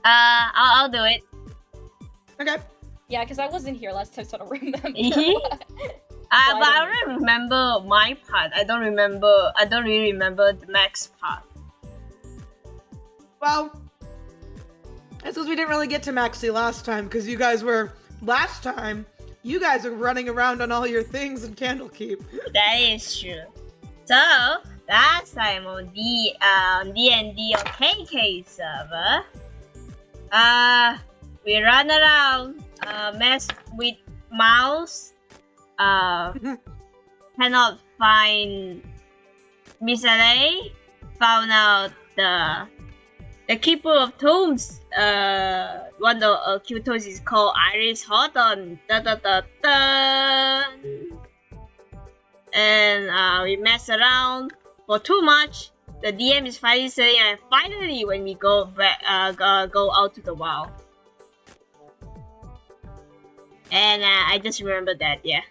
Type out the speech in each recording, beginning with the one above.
I'll do it. Okay. Yeah, because I wasn't here last time, so I don't remember. But I only remember my part. I don't really remember the Max part. Well, that's because we didn't really get to Maxie last time, because you guys were running around on all your things in Candlekeep. That is true. So last time on the DND on KK server, we run around, mess with mouse, cannot find Miss LA, found out the Keeper of Tombs, one of Keeper of Tombs is called Iris Horton, and we mess around for too much. The DM is finally saying, and finally when we go back, go out to the wild. And I just remember that, yeah.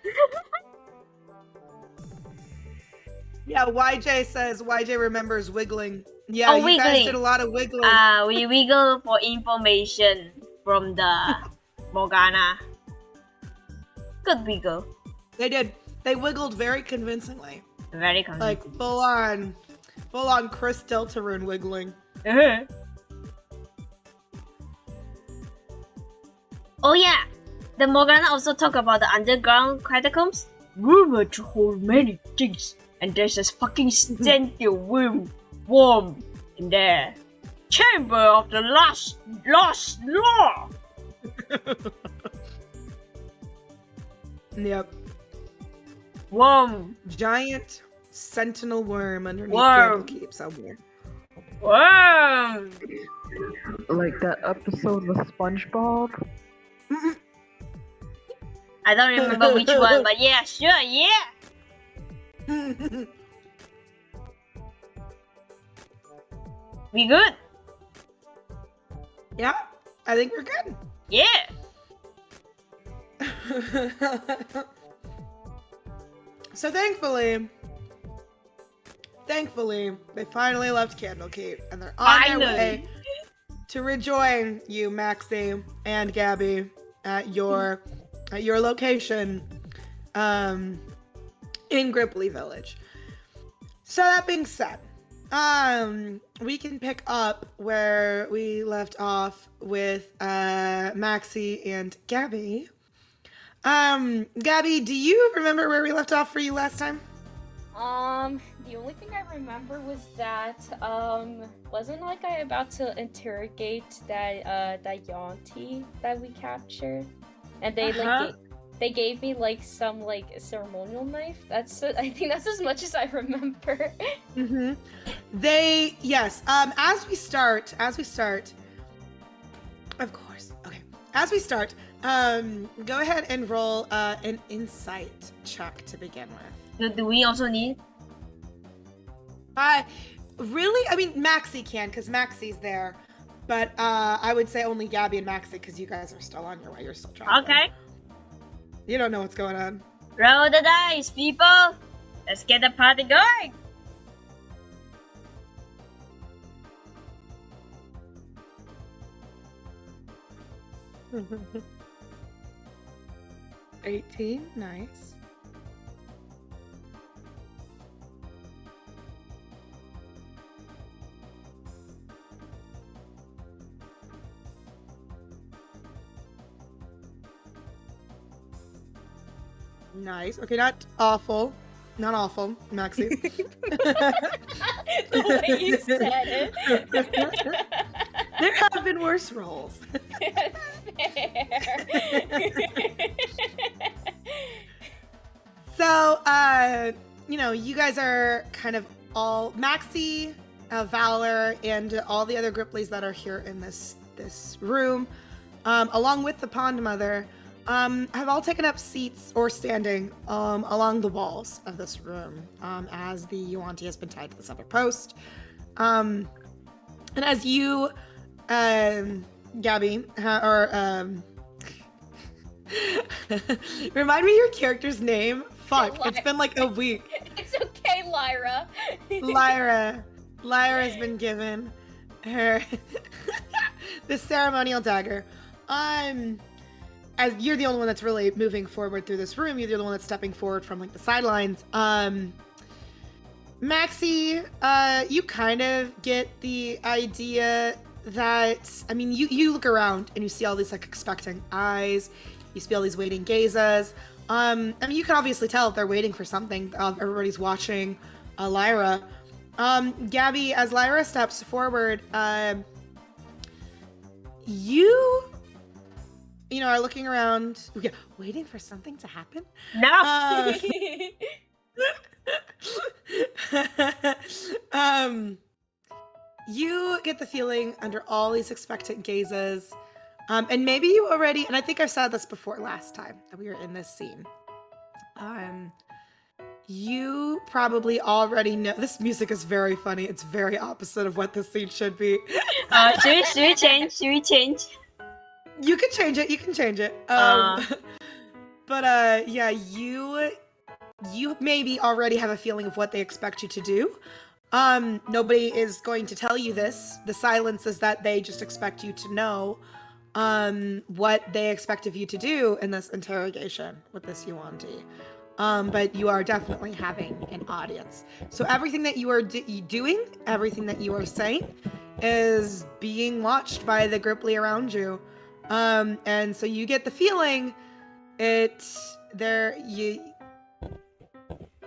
Yeah, YJ remembers wiggling. Yeah, you guys did a lot of wiggling. We wiggle for information from the Morgana. Good wiggle. They did. They wiggled very convincingly. Very convincing. Like full on Chris Deltarune wiggling. Oh yeah, the Morgana also talk about the underground catacombs. Rumored to hold many things, and there's this fucking stenty worm in there. Chamber of the lost law. Yep. Worm. Giant sentinel worm underneath Candlekeep somewhere. Worm. Like that episode with SpongeBob. I don't remember which one, but yeah, sure, yeah. We good? Yeah, I think we're good. Yeah. So thankfully, they finally left Candlekeep, and they're on their way to rejoin you, Maxie and Gabby, at your location in Gripply Village. So that being said, we can pick up where we left off with Maxie and Gabby. Gabby, do you remember where we left off for you last time? The only thing I remember was that, wasn't like I about to interrogate that Yanti that we captured? And they they gave me like some like ceremonial knife. I think that's as much as I remember. Mm-hmm. As we start, of course. Okay. As we start, go ahead and roll an insight check to begin with. Do we also need? Really? I mean, Maxie can, because Maxie's there. But I would say only Gabby and Maxie, because you guys are still on your way. You're still traveling. Okay. You don't know what's going on. Roll the dice, people. Let's get the party going. $18, nice. Nice. Okay, not awful. Not awful, Maxie. The way you said it. There have been worse rolls. So, you guys are kind of all Maxie, Valor, and all the other Gripplies that are here in this room, along with the Pond Mother, have all taken up seats or standing along the walls of this room, as the Yuanti has been tied to the separate post. And as you, Gabby, remind me your character's name. Fuck, it's been like a week. It's okay, Lyra. Lyra has been given her this ceremonial dagger. As you're the only one that's really moving forward through this room, you're the only one that's stepping forward from like the sidelines. Maxie, you kind of get the idea that, I mean, you look around and you see all these like expectant eyes, you see all these waiting gazes. I mean, you can obviously tell if they're waiting for something. Everybody's watching Lyra. Gabby, as Lyra steps forward, you are looking around, waiting for something to happen. No. You get the feeling under all these expectant gazes, and maybe you already, and I think I've said this before last time that we were in this scene. You probably already know, this music is very funny. It's very opposite of what this scene should be. Should we change? Should we change? You can change it. You can change it. But yeah, you maybe already have a feeling of what they expect you to do. Nobody is going to tell you this. The silence is that they just expect you to know what they expect of you to do in this interrogation with this Yuan-Ti. But you are definitely having an audience. So everything that you are doing, everything that you are saying is being watched by the Gripply around you. And so you get the feeling there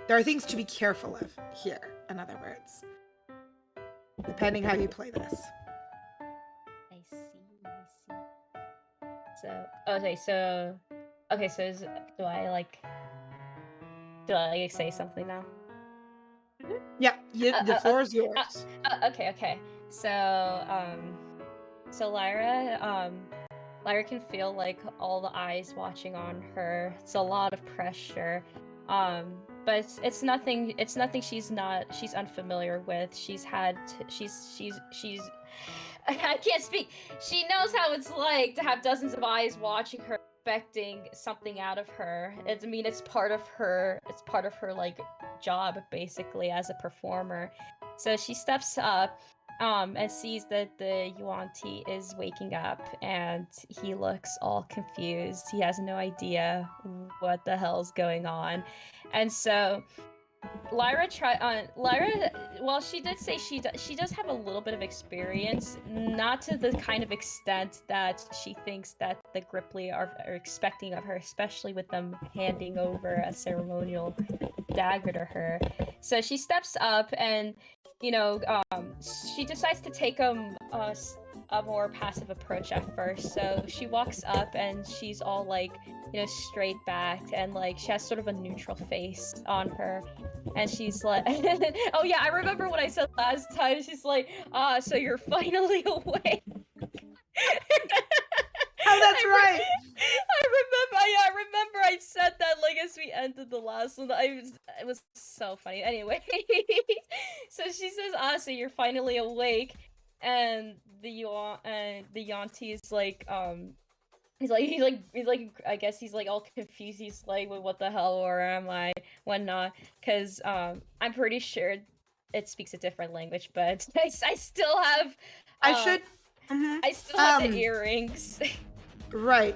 are things to be careful of here, in other words. Depending how you play this. I see. So, do I say something now? Yeah, the floor is yours. Okay. So Lyra can feel like all the eyes watching on her. It's a lot of pressure. But it's nothing she's unfamiliar with. I can't speak. She knows how it's like to have dozens of eyes watching her, expecting something out of her. It's part of her like job basically as a performer. So she steps up and sees that the Yuan-Ti is waking up, and he looks all confused. He has no idea what the hell's going on. And so Lyra, well, she did say she does have a little bit of experience, not to the kind of extent that she thinks that the Gripply are expecting of her, especially with them handing over a ceremonial dagger to her. So she steps up and, she decides to take a more passive approach at first. So she walks up and she's all like, straight backed, and like she has sort of a neutral face on her, and she's like, oh yeah, I remember what I said last time. She's like, so you're finally awake. Oh, that's right. I remember I said that like as we ended the last one. It was so funny. Anyway, so she says, so you're finally awake, and the Yuan-Ti is like, he's like, I guess he's like all confused. He's like, well, what the hell, where am I, whatnot? Because I'm pretty sure it speaks a different language, but I still have. I still have the earrings. Right.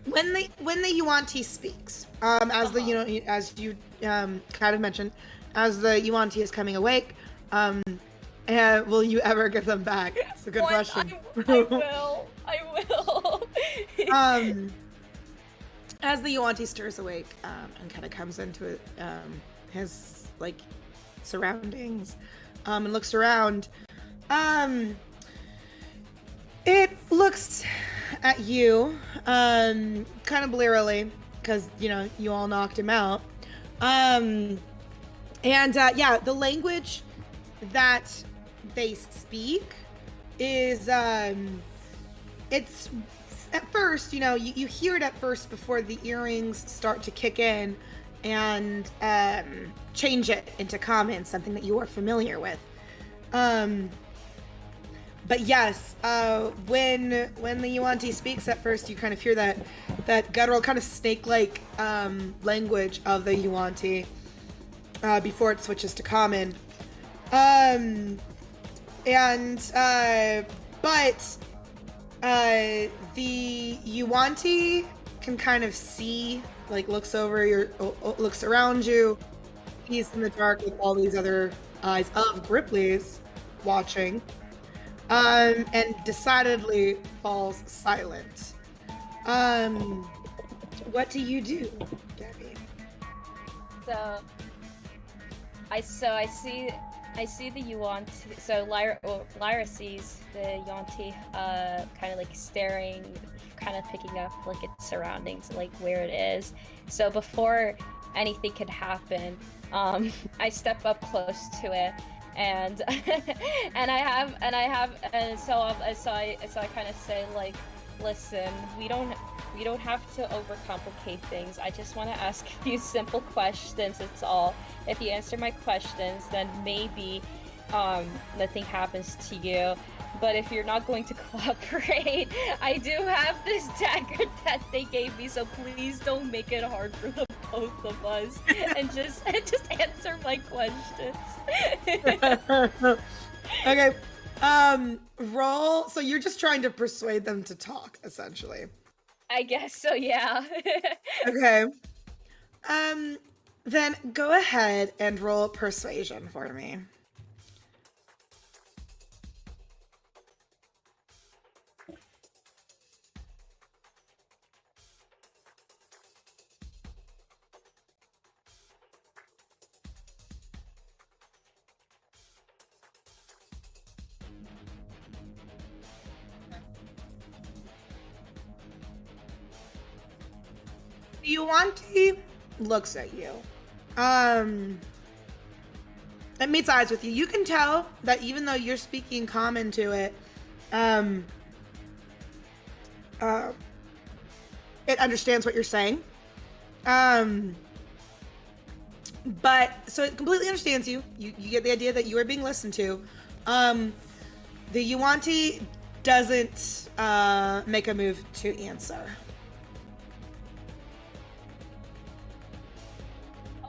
When the Yuan-Ti speaks, as the as you kind of mentioned, as the Yuan-Ti is coming awake, will you ever give them back? It's a good question. I will. As the Yuan-Ti stirs awake and kind of comes into his like surroundings, and looks around, it looks at you kind of blearily, because you all knocked him out, and the language that they speak is it's at first, you hear it at first before the earrings start to kick in and change it into common, something that you are familiar with. But yes, when the Yuan-Ti speaks at first, you kind of hear that guttural kind of snake-like language of the Yuan-Ti before it switches to common. And But the Yuanti can kind of see, like looks around you. He's in the dark with all these other eyes of Grippleys watching, and decidededly falls silent. What do you do, Gabby? So I see the Yuanti. So Lyra sees the Yuanti kind of like staring, kind of picking up like its surroundings, like where it is. So before anything could happen, I step up close to it, and so I kind of say like, listen, we don't have to overcomplicate things. I just want to ask a few simple questions, it's all. If you answer my questions, then maybe nothing happens to you. But if you're not going to cooperate, I do have this dagger that they gave me, so please don't make it hard for the both of us, and just answer my questions. Okay. Roll. So you're just trying to persuade them to talk, essentially. I guess so, yeah. Okay. Then go ahead and roll persuasion for me. Yuanti looks at you. It meets eyes with you. You can tell that even though you're speaking common to it, it understands what you're saying. But so it completely understands you. You get the idea that you are being listened to. The Yuanti doesn't make a move to answer.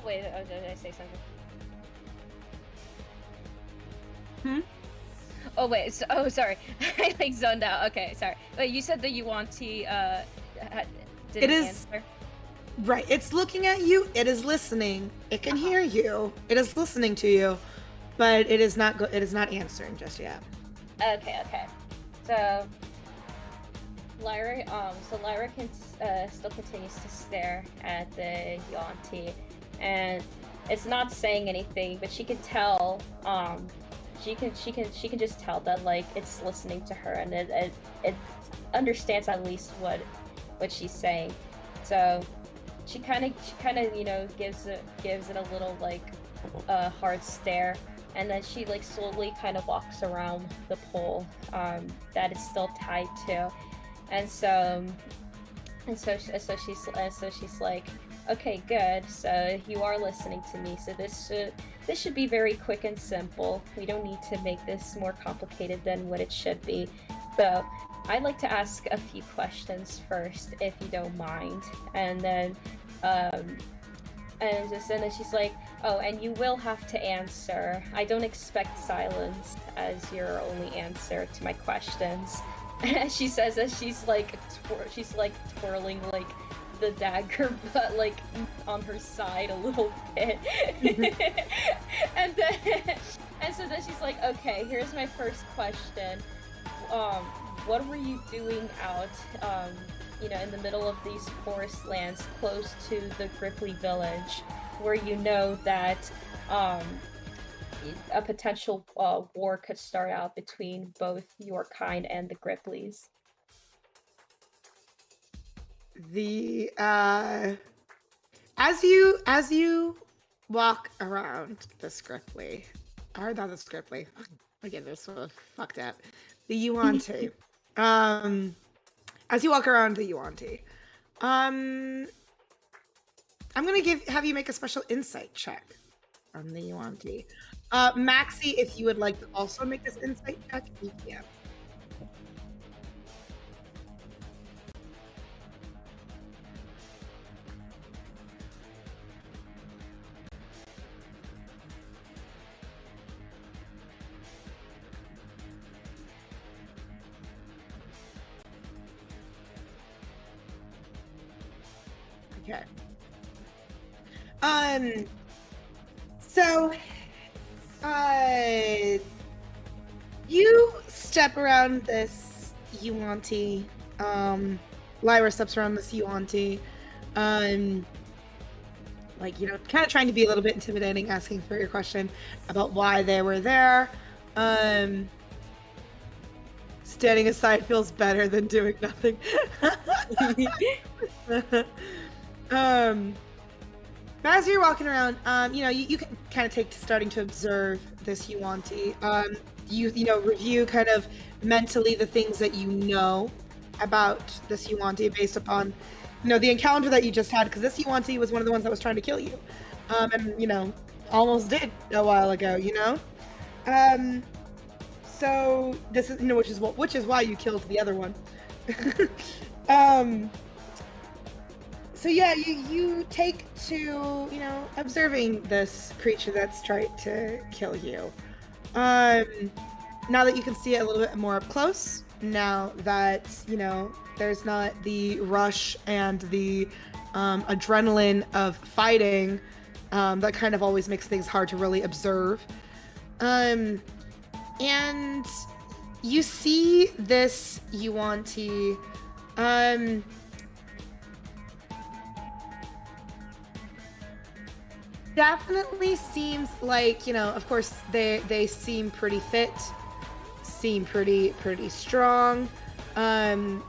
Wait, did I say something? Oh wait, sorry. I like zoned out. Okay, sorry. Wait, you said the Yuanti didn't answer? Right, it's looking at you, it is listening, it can hear you, it is listening to you, but it is not answering just yet. Okay. So Lyra can still continues to stare at the Yuanti, and it's not saying anything, but she can tell. She can just tell that like it's listening to her, and it understands at least what she's saying. So she kind of gives it a little like hard stare, and then she like slowly kind of walks around the pole that it's still tied to, and so she's like, okay, good. So you are listening to me. So this should be very quick and simple. We don't need to make this more complicated than what it should be. So I'd like to ask a few questions first, if you don't mind. And then she's like, oh, and you will have to answer. I don't expect silence as your only answer to my questions. She says as she's like twirling like the dagger, but like on her side a little bit. and so then she's like, okay, here's my first question. What were you doing out in the middle of these forest lands close to the Gripply village, where you know that a potential war could start out between both your kind and the Gripplies? The as you walk around the Gripply, or not the Gripply, again, they're so fucked up. The Yuanti. As you walk around the Yuanti, I'm gonna have you make a special insight check on the Yuanti. Maxie, if you would like to also make this insight check, you can. Okay. So, you step around this Yuanti. Lyra steps around this Yuanti. Like, you know, kind of trying to be a little bit intimidating, asking for your question about why they were there. Standing aside feels better than doing nothing. As you're walking around, you know, you can kind of take to starting to observe this Yuanti. You know, review kind of mentally the things that you know about this Yuanti based upon, you know, the encounter that you just had, because this Yuanti was one of the ones that was trying to kill you. And, you know, almost did a while ago, you know? So this is, you know, which is why you killed the other one. So yeah, you take to, you know, observing this creature that's tried to kill you. Now that you can see it a little bit more up close, now that, you know, there's not the rush and the adrenaline of fighting, that kind of always makes things hard to really observe. And you see this Yuanti, definitely seems like, you know, of course they seem pretty fit, seem pretty strong.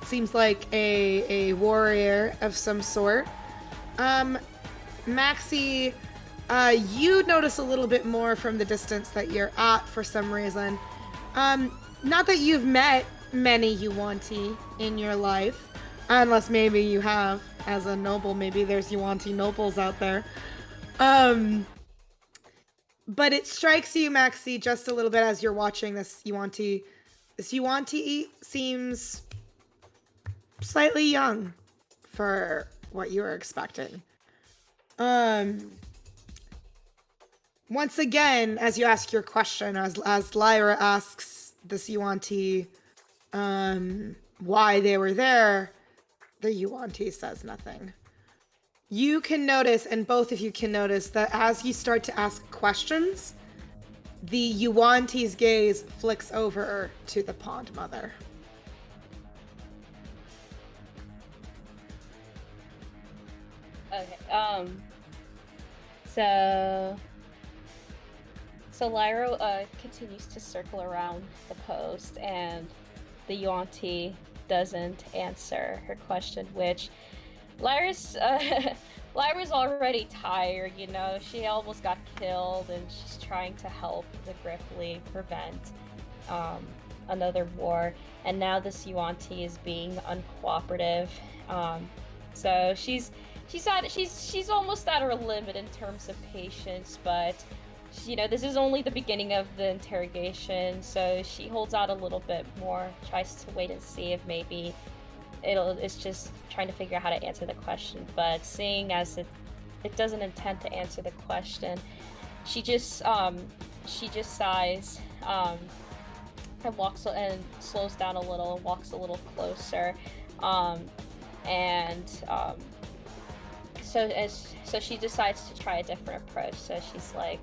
Seems like a warrior of some sort. Maxie, you notice a little bit more from the distance that you're at for some reason. Not that you've met many Yuanti in your life, unless maybe you have as a noble. Maybe there's Yuanti nobles out there. But it strikes you, Maxie, just a little bit as you're watching this Yuanti. This Yuanti seems slightly young for what you were expecting. Once again, as you ask your question, as Lyra asks this Yuanti, why they were there, the Yuanti says nothing. You can notice, and both of you can notice, that as you start to ask questions, the Yuanti's gaze flicks over to the Pond Mother. Okay, so Lyra continues to circle around the post, and the Yuanti doesn't answer her question, which Lyra's already tired, you know. She almost got killed, and she's trying to help the Gripply prevent another war. And now this Yuanti is being uncooperative. So she's almost at her limit in terms of patience, but you know, this is only the beginning of the interrogation, so she holds out a little bit more, tries to wait and see if maybe it's just trying to figure out how to answer the question. But seeing as it doesn't intend to answer the question, she just sighs, and walks and slows down a little, walks a little closer, so she decides to try a different approach. So she's like,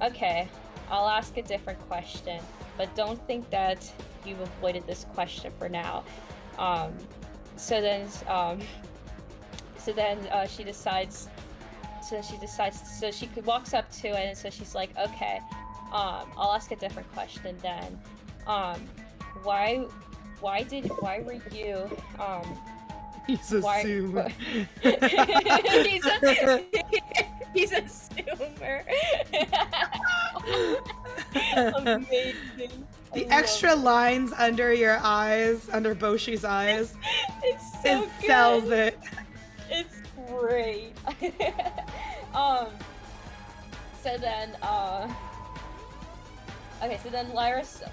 okay, I'll ask a different question, but don't think that you've avoided this question for now. So she walks up to it, and so she's like, okay, I'll ask a different question then. Why were you, He's a zoomer. He's a zoomer. Amazing. The extra lines under your eyes, under Boshi's eyes, it's so it good. sells it. It's great. So then, Lyra's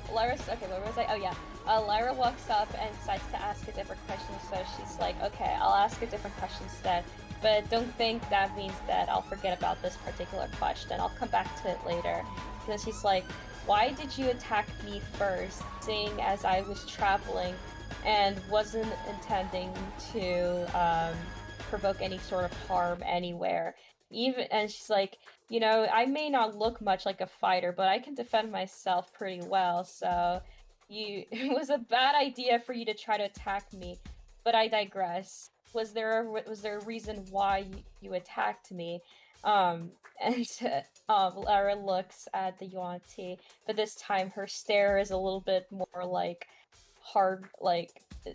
okay, where was I? Oh yeah. Lyra walks up and decides to ask a different question, so she's like, okay, I'll ask a different question instead, but don't think that means that I'll forget about this particular question. I'll come back to it later. And then she's like, why did you attack me first, seeing as I was traveling and wasn't intending to provoke any sort of harm anywhere. And she's like, you know, I may not look much like a fighter, but I can defend myself pretty well, so it was a bad idea for you to try to attack me, but I digress. Was there a reason why you attacked me? And Lara looks at the Yuan-Ti, but this time her stare is a little bit more like hard, like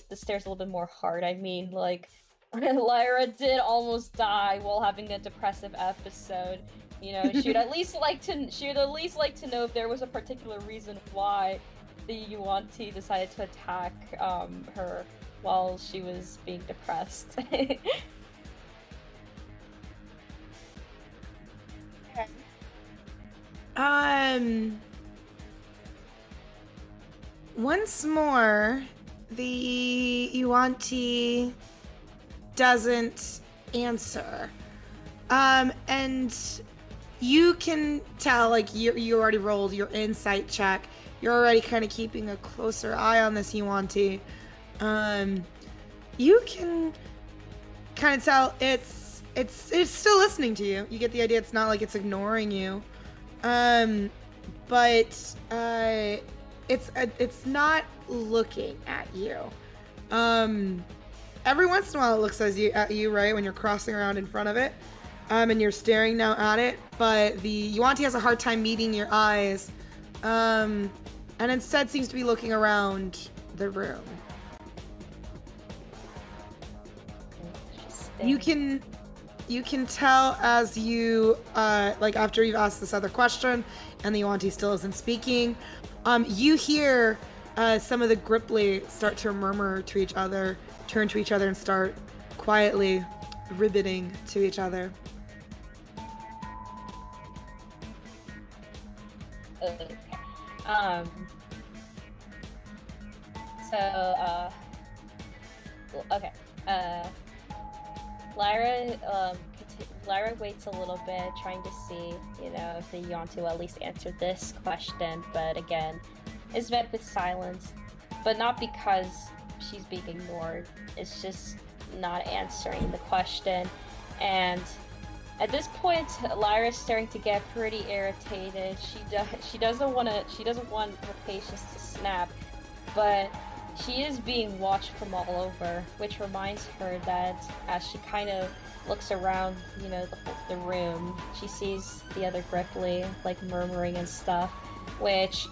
the stare's a little bit more hard. I mean, like Lyra did almost die while having a depressive episode. You know, she'd at least like to know if there was a particular reason why the Yuan-Ti decided to attack her while she was being depressed. Once more, the Yuan-Ti doesn't answer. And you can tell, like, you already rolled your insight check. You're already kind of keeping a closer eye on this Yuan-Ti. You can kind of tell it's still listening to you. You get the idea it's not like it's ignoring you. But it's not looking at you. Every once in a while it looks at you, right, when you're crossing around in front of it, and you're staring now at it, but the Yuan-Ti has a hard time meeting your eyes, and instead seems to be looking around the room. You can tell as you, like, after you've asked this other question and the Yuan-Ti still isn't speaking, you hear some of the Gripply start to murmur to each other, turn to each other, and start quietly ribbiting to each other. Okay. Okay. Lyra waits a little bit, trying to see, you know, if the Yuan-Ti will at least answer this question, but again, is met with silence. But not because she's being ignored, it's just not answering the question. And at this point, Lyra's starting to get pretty irritated. She doesn't want her patience to snap, but she is being watched from all over, which reminds her that as she kind of looks around, you know, the room, she sees the other Gripply, like, murmuring and stuff, which,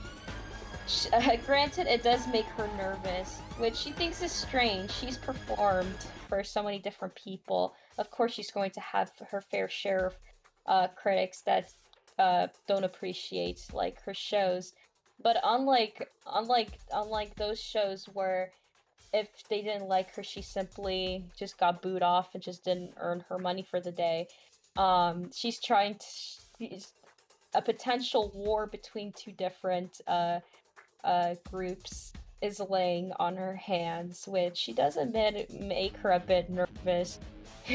granted, it does make her nervous, which she thinks is strange. She's performed for so many different people. Of course, she's going to have her fair share of critics that don't appreciate, like, her shows. But unlike those shows where if they didn't like her, she simply just got booed off and just didn't earn her money for the day. She's trying to... a potential war between two different groups is laying on her hands, which she does admit make her a bit nervous.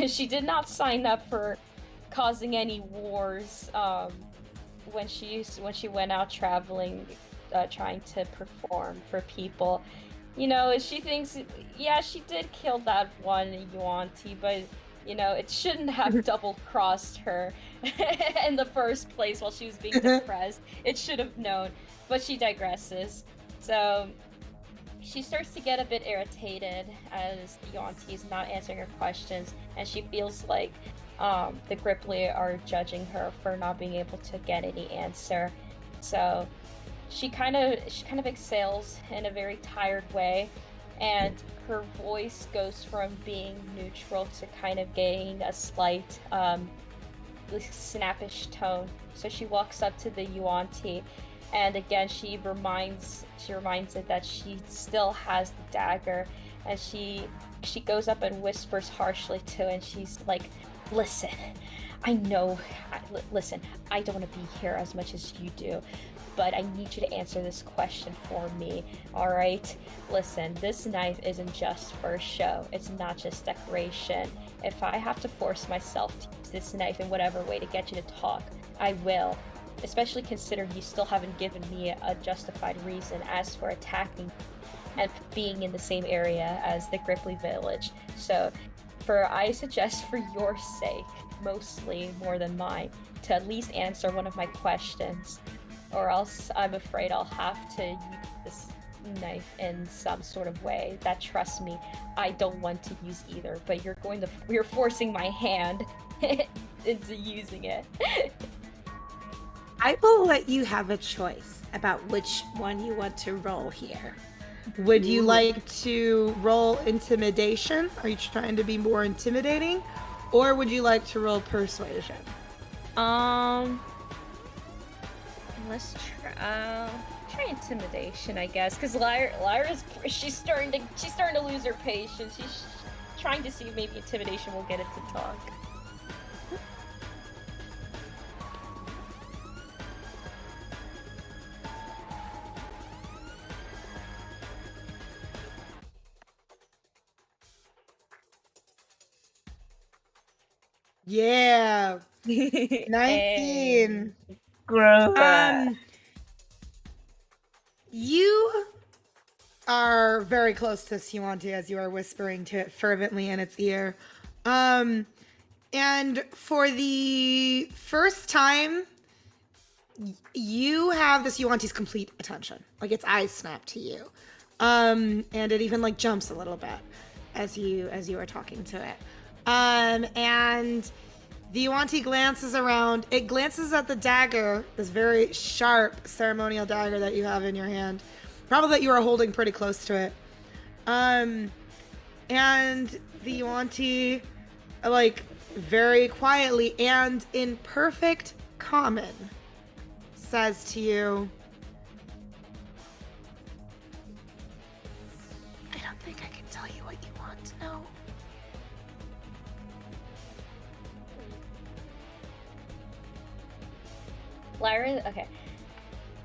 She did not sign up for causing any wars when she went out traveling, trying to perform for people. You know, she thinks, yeah, she did kill that one Yuan-Ti, but, you know, it shouldn't have double-crossed her in the first place while she was being depressed. It should have known, but she digresses. So she starts to get a bit irritated as Yuan-Ti is not answering her questions, and she feels like the Gripply are judging her for not being able to get any answer. So she kind of exhales in a very tired way, and her voice goes from being neutral to kind of getting a slight snappish tone. So she walks up to the Yuan-Ti, and again she reminds it that she still has the dagger, and she goes up and whispers harshly to it, and she's like, listen, I know, listen, I don't want to be here as much as you do, but I need you to answer this question for me, alright? Listen, this knife isn't just for show, it's not just decoration. If I have to force myself to use this knife in whatever way to get you to talk, I will. Especially considering you still haven't given me a justified reason as for attacking and being in the same area as the Gripply village. So, I suggest for your sake, mostly more than mine, to at least answer one of my questions, or else I'm afraid I'll have to use this knife in some sort of way that, trust me, I don't want to use either, but you're forcing my hand into using it. I will let you have a choice about which one you want to roll here. Would you like to roll intimidation? Are you trying to be more intimidating? Or would you like to roll persuasion? Let's try intimidation, I guess, because Lyra's she's starting to lose her patience. She's trying to see if maybe intimidation will get it to talk. Yeah. 19. Gross. You are very close to Siwanti as you are whispering to it fervently in its ear. And for the first time, you have this Yuanti's complete attention. Like, its eyes snap to you. And it even like jumps a little bit as you are talking to it. And the Yuanti glances around. It glances at the dagger, this very sharp ceremonial dagger that you have in your hand. Probably that you are holding pretty close to it. And the Yuanti, like, very quietly and in perfect common, says to you, I don't think I can tell you what you want to know.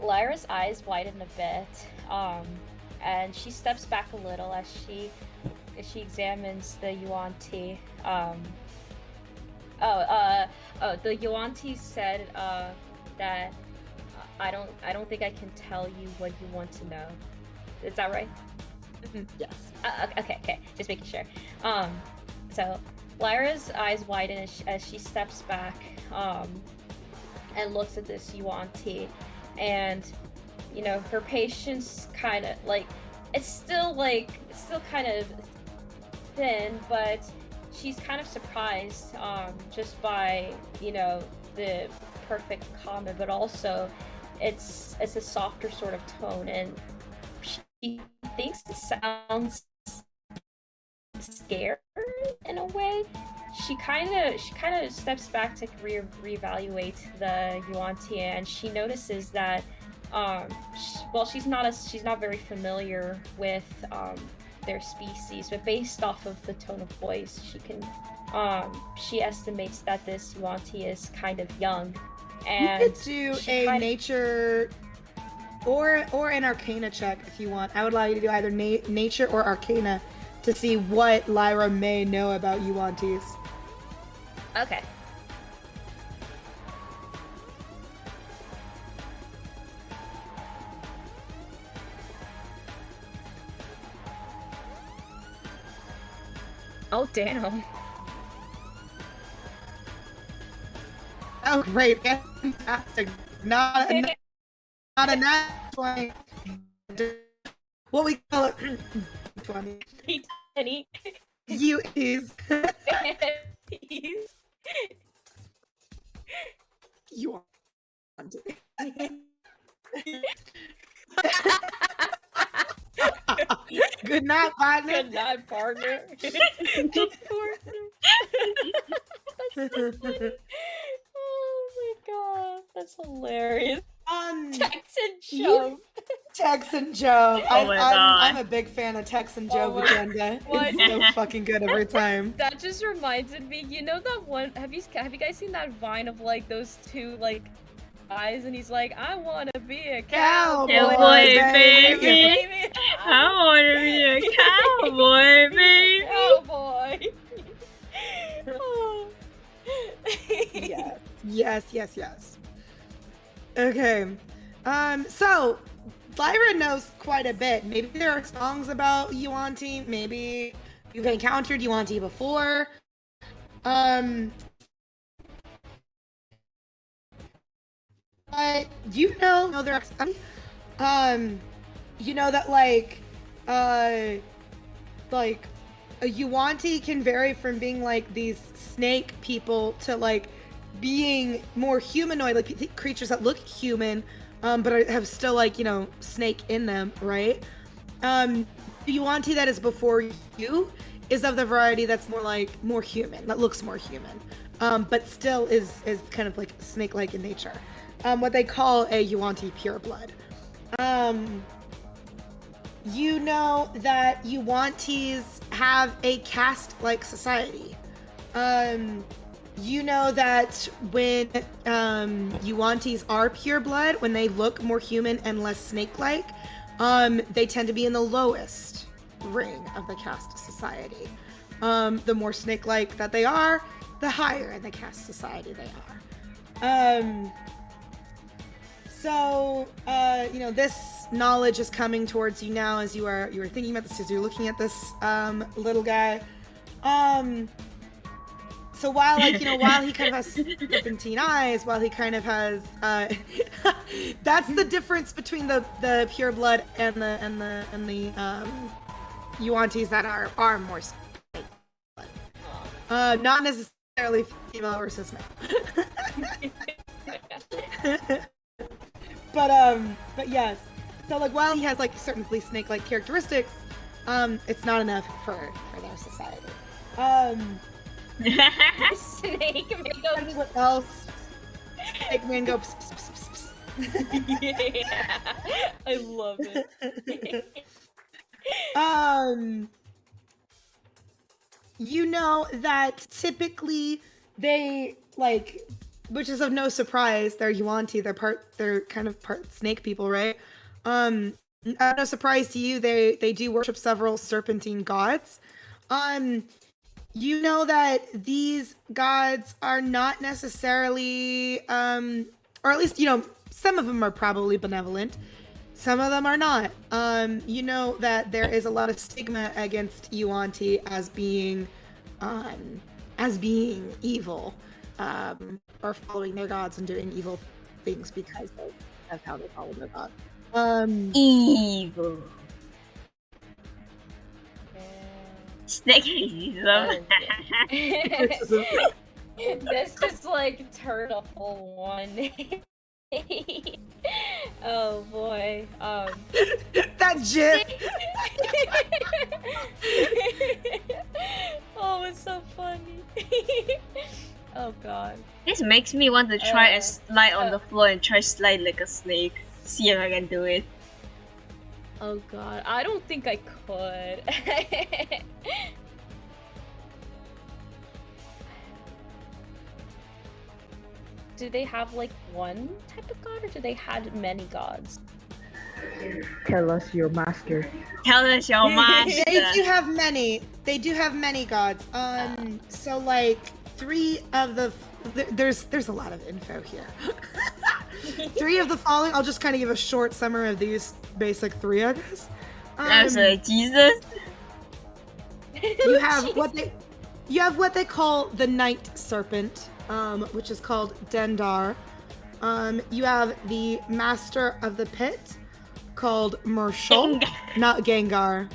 Lyra's eyes widen a bit, and she steps back a little as she examines the Yuanti. The Yuanti said that I don't think I can tell you what you want to know. Is that right? Yes. Okay. Just making sure. So Lyra's eyes widen as she steps back, and looks at this Yuanti, and her patience kind of like it's still kind of thin, but she's kind of surprised just by the perfect comment, but also it's a softer sort of tone, and she thinks it sounds scared in a way. She kind of steps back to reevaluate the Yuanti, and she notices that she's not very familiar with their species, but based off of the tone of voice, she estimates that this Yuanti is kind of young. And you could do a nature or an arcana check if you want. I would allow you to do either nature or arcana to see what Lyra may know about Yuantis. Okay. Oh, damn. Oh, great. Fantastic. Not a nat 20. What we call it. 20. You is. You want it. Good night, partner. Good night, partner. That's so funny. Oh my god, that's hilarious. Tex and Jove. Oh my God. I'm a big fan of Tex and Jove agenda. What? It's so fucking good every time. That just reminded me, that one, have you guys seen that Vine of like those two like guys, and he's like, I want to be a cowboy, baby. I want to be a cowboy, baby. Cowboy. Oh. Yes. Okay. So Lyra knows quite a bit. Maybe there are songs about Yuanti. Maybe you've encountered Yuan-Ti before. But you know there are you know that like a Yuan-Ti can vary from being like these snake people to like being more humanoid, like creatures that look human, but have still like, you know, snake in them, right? The Yuan-Ti that is before you is of the variety that's more human, that looks more human, but still is kind of like snake-like in nature. What they call a Yuan-Ti pureblood. You know that Yuan-Tis have a caste-like society. You know that when Yuan-Tis are pureblood, when they look more human and less snake-like, they tend to be in the lowest ring of the caste society. The more snake-like that they are, the higher in the caste society they are. So, you know, this knowledge is coming towards you now as you are thinking about this, as you're looking at this little guy. So while he kind of has serpentine eyes, while he kind of has that's the difference between the pureblood and the Yuan-Tis that are more not necessarily female versus male. But yes. So like while he has like certain snake-like characteristics, it's not enough for their society. Snake man goes. What else? Snake man goes. Pss, pss, pss, pss. Yeah, I love it. You know that typically they like, which is of no surprise, they're Yuan-Ti, they're kind of part snake people, right? No surprise to you, they do worship several serpentine gods. You know that these gods are not necessarily, or at least, you know, some of them are probably benevolent. Some of them are not. You know that there is a lot of stigma against Yuan-Ti as being evil, or following their gods and doing evil things because that's how they follow their god. Evil. Snakeism. This just like turned a full 180. Oh boy. That gif. Oh, it's so funny. Oh god. This makes me want to try and slide on the floor and try slide like a snake. See if I can do it. Oh god, I don't think I could. Do they have like one type of god, or do they have many gods? Tell us your master. Tell us your master. They do have many. They do have many gods. So like 3 of the there's a lot of info here. 3 of the following. I'll just kind of give a short summary of these basic 3, I guess. I was like, Jesus. You have what they call the night serpent, which is called Dendar. You have the master of the pit, called Mershal, not Gengar.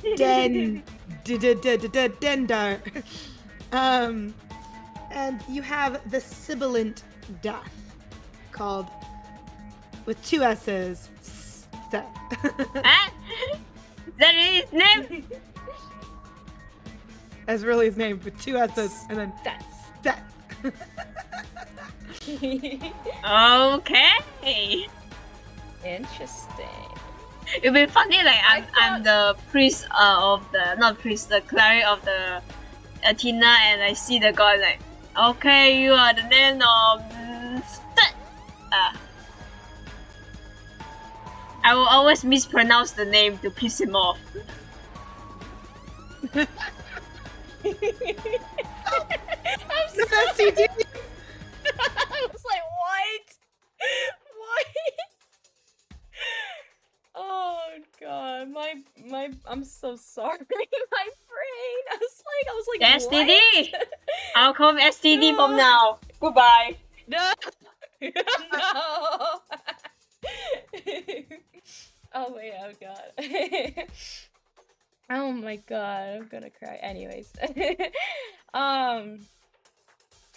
Dendar. And you have the sibilant death, called, with 2 S's, Seth. Huh? Is that his name? That's really his name, with 2 S's, and then Seth. Okay. Interesting. It'd be funny, like I'm the priest of the the cleric of the Athena, and I see the god like, okay, you are the name of I will always mispronounce the name to piss him off. I'm The best he did. I was like, what? What? Oh god, my I'm so sorry, my brain. I was like, STD. what? I'll call him STD from now. Goodbye. No. No. Oh wait, oh god. Oh my god, I'm gonna cry. Anyways.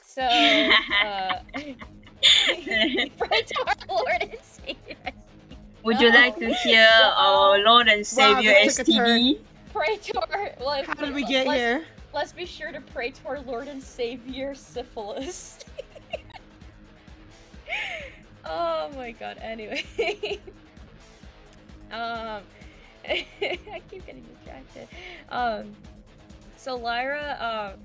So Praetor Lord and Savior. Would you like to hear our Lord and Savior this took a turn. STD? Praetor. How did we get here? Let's be sure to pray to our Lord and Savior Syphilis. Oh my god, anyway. I keep getting distracted. So Lyra,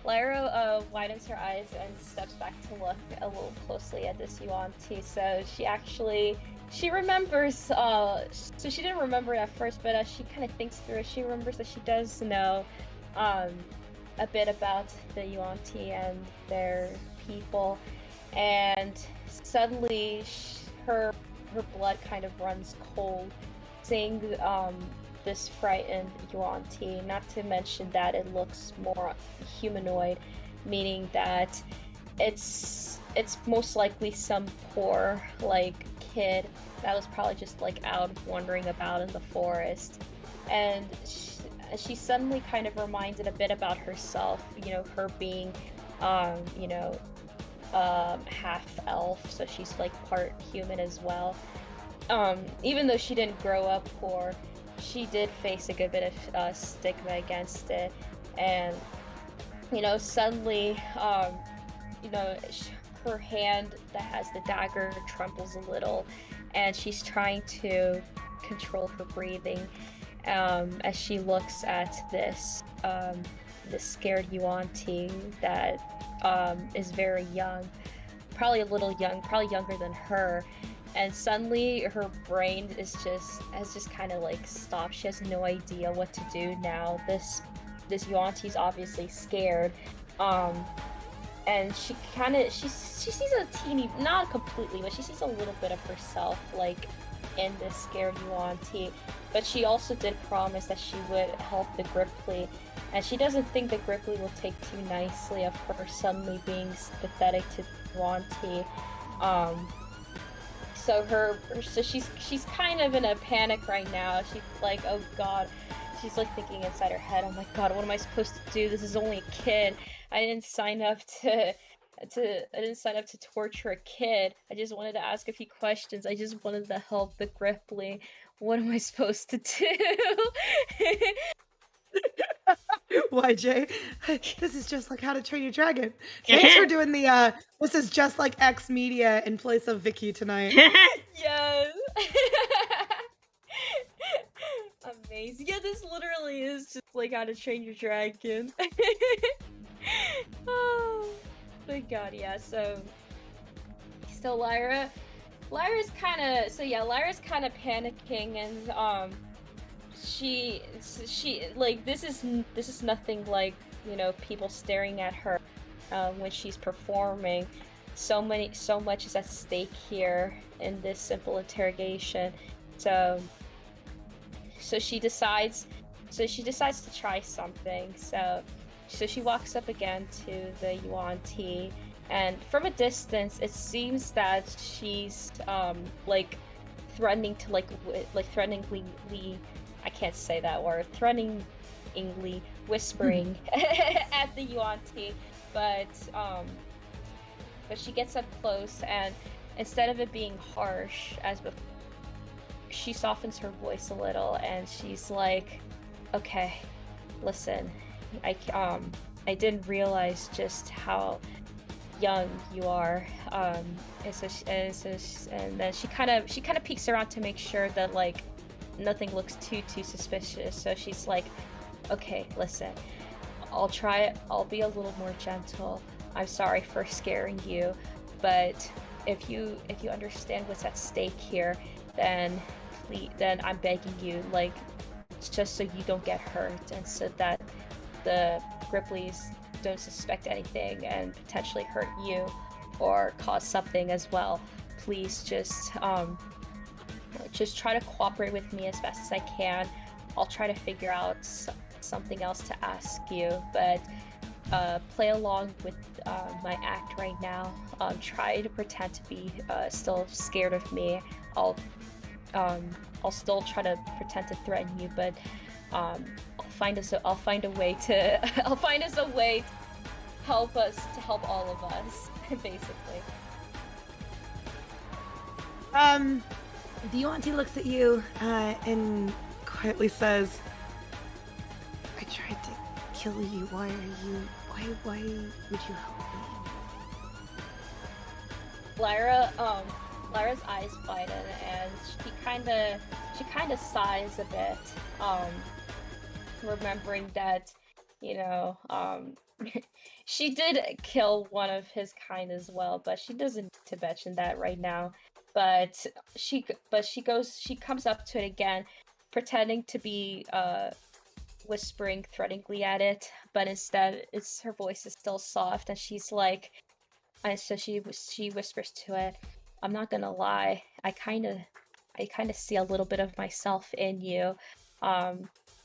Lyra widens her eyes and steps back to look a little closely at this Yuan-Ti. So she remembers, so she didn't remember it at first, but as she kind of thinks through it, she remembers that she does know a bit about the Yuan-Ti and their people, and suddenly her blood kind of runs cold seeing this frightened Yuan-Ti, not to mention that it looks more humanoid, meaning that it's most likely some poor kid that was probably just out wandering about in the forest. And she suddenly kind of reminded a bit about herself, her being half elf, so she's part human as well. Even though she didn't grow up poor, she did face a good bit of stigma against it, and suddenly her hand that has the dagger trembles a little, and she's trying to control her breathing as she looks at this scared Yuan-Ti that is very young, probably a little young, probably younger than her. And suddenly her brain has just kind of stopped. She has no idea what to do now. This Yuan-Ti's obviously scared. And she sees a teeny, not completely, but she sees a little bit of herself in this scared Yuan-Ti. But she also did promise that she would help the Gripply, and she doesn't think the Gripply will take too nicely of her suddenly being sympathetic to Yuan-Ti. So she's kind of in a panic right now. She's like, oh god. She's thinking inside her head, oh my god, what am I supposed to do? This is only a kid. I didn't sign up to torture a kid. I just wanted to ask a few questions. I just wanted to help the Gripply. What am I supposed to do? YJ, this is just like How to Train Your Dragon. Thanks for doing the this is just like X Media in place of Vicky tonight. Yes. Amazing. Yeah, this literally is just How to Train Your Dragon. Oh, thank god. Yeah, so Lyra's kind of panicking, and she this is nothing like people staring at her when she's performing. So much is at stake here in this simple interrogation. So she decides to try something. So she walks up again to the Yuan-Ti, and from a distance it seems that she's threatening to threateningly, I can't say that word, threateningly whispering at the Yuan-Ti, but she gets up close, and instead of it being harsh as before, she softens her voice a little, and she's like, okay, listen, I didn't realize just how young you are, and then she kind of peeks around to make sure that nothing looks too suspicious. So she's like, okay, listen, I'll be a little more gentle. I'm sorry for scaring you, but if you understand what's at stake here, then I'm begging you, just so you don't get hurt, and so that the Gripplys don't suspect anything and potentially hurt you or cause something as well. Please just try to cooperate with me as best as I can. I'll try to figure out something else to ask you, but play along with my act right now. Try to pretend to be still scared of me. I'll still try to pretend to threaten you, but I'll find us a way to help all of us, basically. The Yuan-Ti looks at you and quietly says, I tried to kill you. Why would you help me? Lyra's eyes widen and she kind of sighs a bit, remembering that, she did kill one of his kind as well, but she doesn't need to mention that right now. But she comes up to it again, pretending to be whispering threateningly at it, but instead her voice is still soft, and she's like, and so she whispers to it, I'm not gonna lie, I kind of see a little bit of myself in you,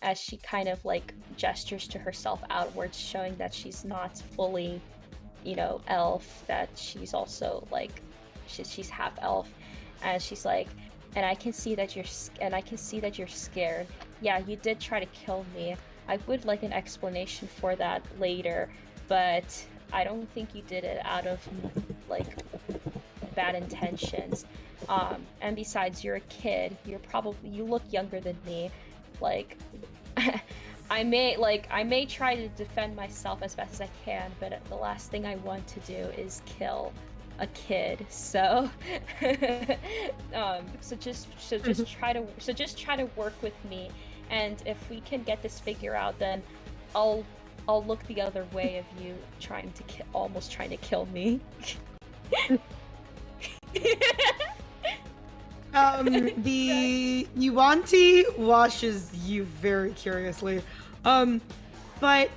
as she kind of like gestures to herself outwards, showing that she's not fully, elf, that she's also like, she's half elf, and she's like, and I can see that you're scared. Yeah, you did try to kill me. I would like an explanation for that later, but I don't think you did it out of like bad intentions. And besides, you're a kid. You look younger than me. Like, I may try to defend myself as best as I can, but the last thing I want to do is kill a kid. So, so just try to work with me, and if we can get this figure out, then I'll look the other way of you almost trying to kill me. The Yuan-Ti watches you very curiously, but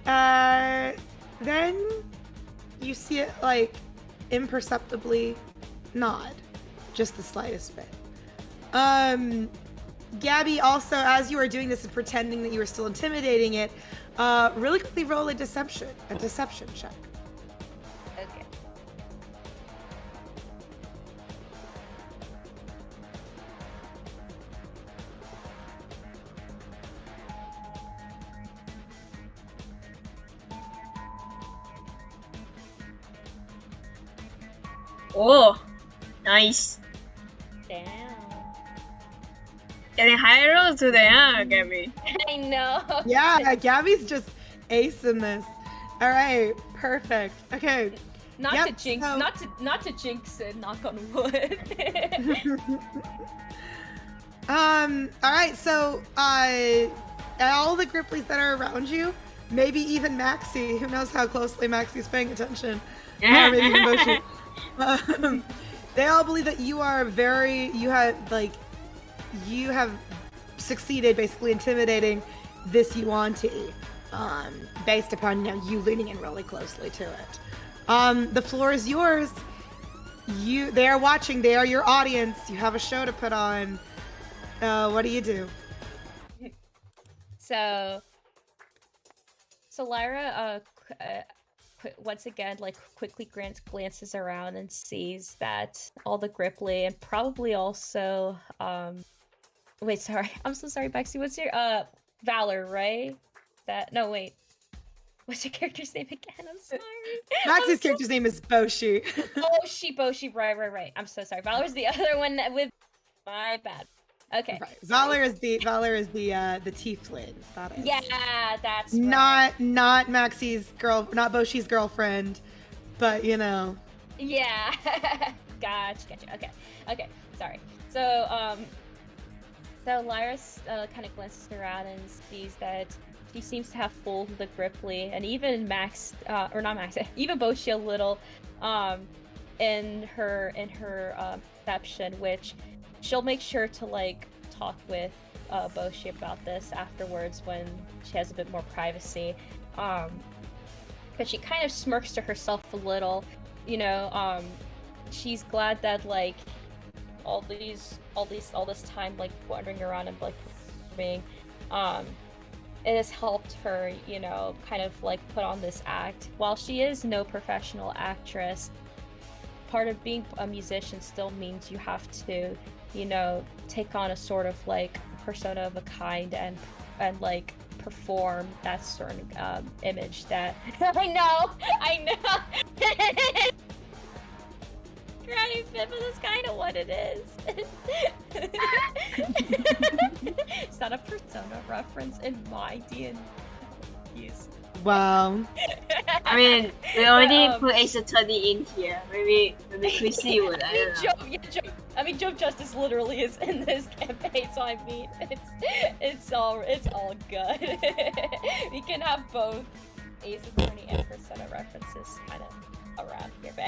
then you see it like imperceptibly nod, just the slightest bit. Gabby, also, as you are doing this and pretending that you are still intimidating it, really quickly roll a deception check. Okay. Oh, nice. Damn. Getting higher rolls today, huh, Gabby? I know. Yeah, Gabby's just ace in this. All right, perfect. Okay. Not Yep, to jinx, so- not to jinx it. Knock on wood. All right, so all the Gripplies that are around you, maybe even Maxie, who knows how closely Maxie's paying attention, or maybe even Boshi, they all believe that you have succeeded basically intimidating this Yuan-Ti, based upon you leaning in really closely to it. The floor is yours. They are watching. They are your audience. You have a show to put on. What do you do? So Lyra, once again, like quickly glances around and sees that all the Gripply, and probably also, wait, sorry, I'm so sorry, Bexy. What's your Valor, right? What's your character's name again? I'm sorry. Maxie's character's name is Boshi. Boshi, right. I'm so sorry. Valor's the other one with. My bad. Okay. Right. Valor is the tiefling. That is. Yeah, that's right. Not Maxie's not Boshi's girlfriend, but Yeah. Gotcha. Okay. Sorry. So Lyra kind of glances around and sees that she seems to have fooled the Gripply, and even Max, or not Max, even Boshi a little, in her perception, which she'll make sure to like talk with Boshi about this afterwards when she has a bit more privacy, because she kind of smirks to herself a little, she's glad that like all this time like wandering around and like being it has helped her, you know, kind of like put on this act. While she is no professional actress, part of being a musician still means you have to, you know, take on a sort of like persona of a kind and like perform that certain image that I know. Granny Pippa is kind of what it is. It's not a persona reference in my D&D use. Wow. I mean, we already put Ace Attorney in here. Maybe Krissey would. I don't know. Jove Justice literally is in this campaign, so I mean, it's all good. We can have both Ace Attorney and persona references kind of around here. But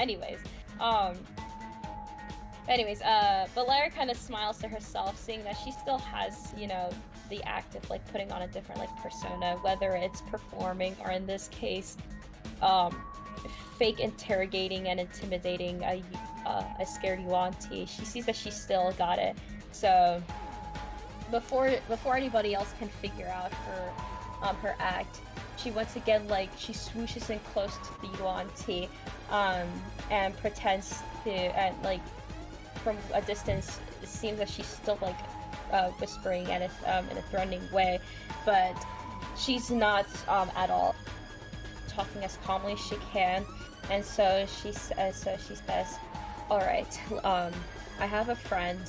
but Lara kind of smiles to herself, seeing that she still has, you know, the act of like putting on a different like persona, whether it's performing or in this case, fake interrogating and intimidating a scared Yuan-Ti. She sees that she still got it. So before anybody else can figure out her act, she once again she swooshes in close to the Yuan-Ti, and pretends to, and like from a distance it seems that she's still like whispering and in a threatening way, but she's not at all talking as calmly as she can. And so she says, all right, I have a friend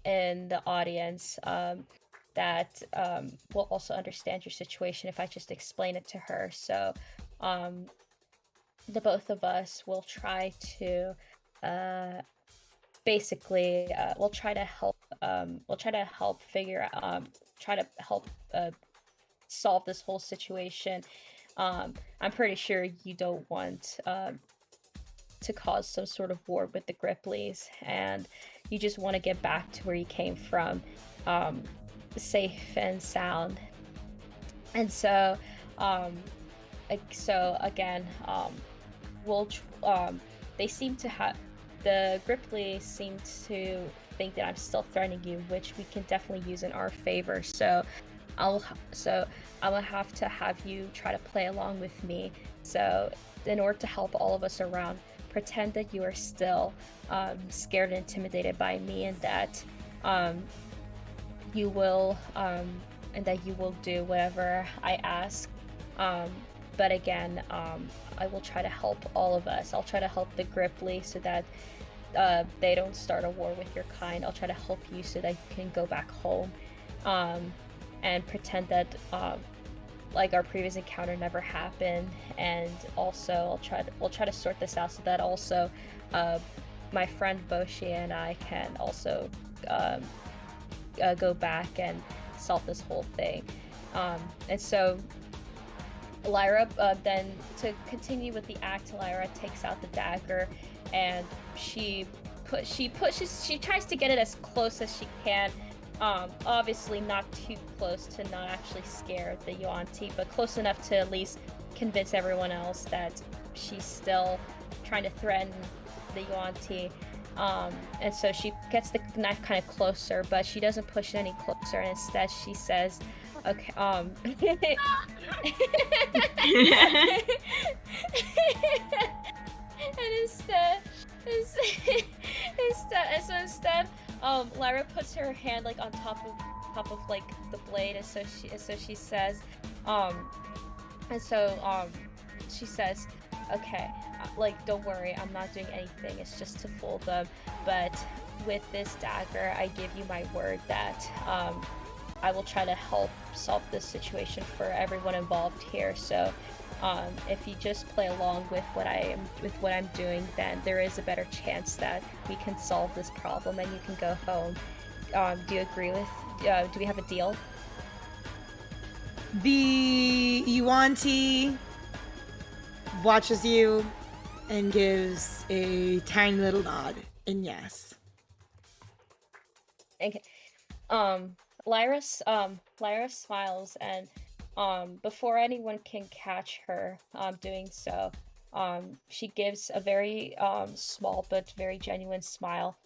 in the audience that will also understand your situation if I just explain it to her. So the both of us will try to basically we'll try to help figure out try to help solve this whole situation. I'm pretty sure you don't want to cause some sort of war with the Gripleys, and you just want to get back to where you came from, safe and sound. And so again, they seem to have, the Gripleys seem to think that I'm still threatening you, which we can definitely use in our favor. So I'm gonna have to have you try to play along with me. So in order to help all of us around, pretend that you are still scared and intimidated by me, and that you will do whatever I ask. But again, I will try to help all of us. I'll try to help the Gripley so that they don't start a war with your kind. I'll try to help you so that you can go back home, and pretend that like our previous encounter never happened. And also we'll try to sort this out so that also my friend Boshi and I can also go back and solve this whole thing. And so Lyra, then to continue with the act, Lyra takes out the dagger, and she tries to get it as close as she can. Obviously not too close to not actually scare the Yuan-Ti, but close enough to at least convince everyone else that she's still trying to threaten the Yuan-Ti. And so she gets the knife kind of closer, but she doesn't push it any closer, and instead she says, okay, and instead, Lyra puts her hand like on top of like the blade, and so she says, she says, okay, like, don't worry, I'm not doing anything, it's just to fool them, but with this dagger, I give you my word that I will try to help solve this situation for everyone involved here. So if you just play along with what I'm doing, then there is a better chance that we can solve this problem and you can go home. Do you agree with? Do we have a deal? The Yuan-Ti watches you and gives a tiny little nod, and yes. Okay. Lyra smiles, and before anyone can catch her doing so, she gives a very small but very genuine smile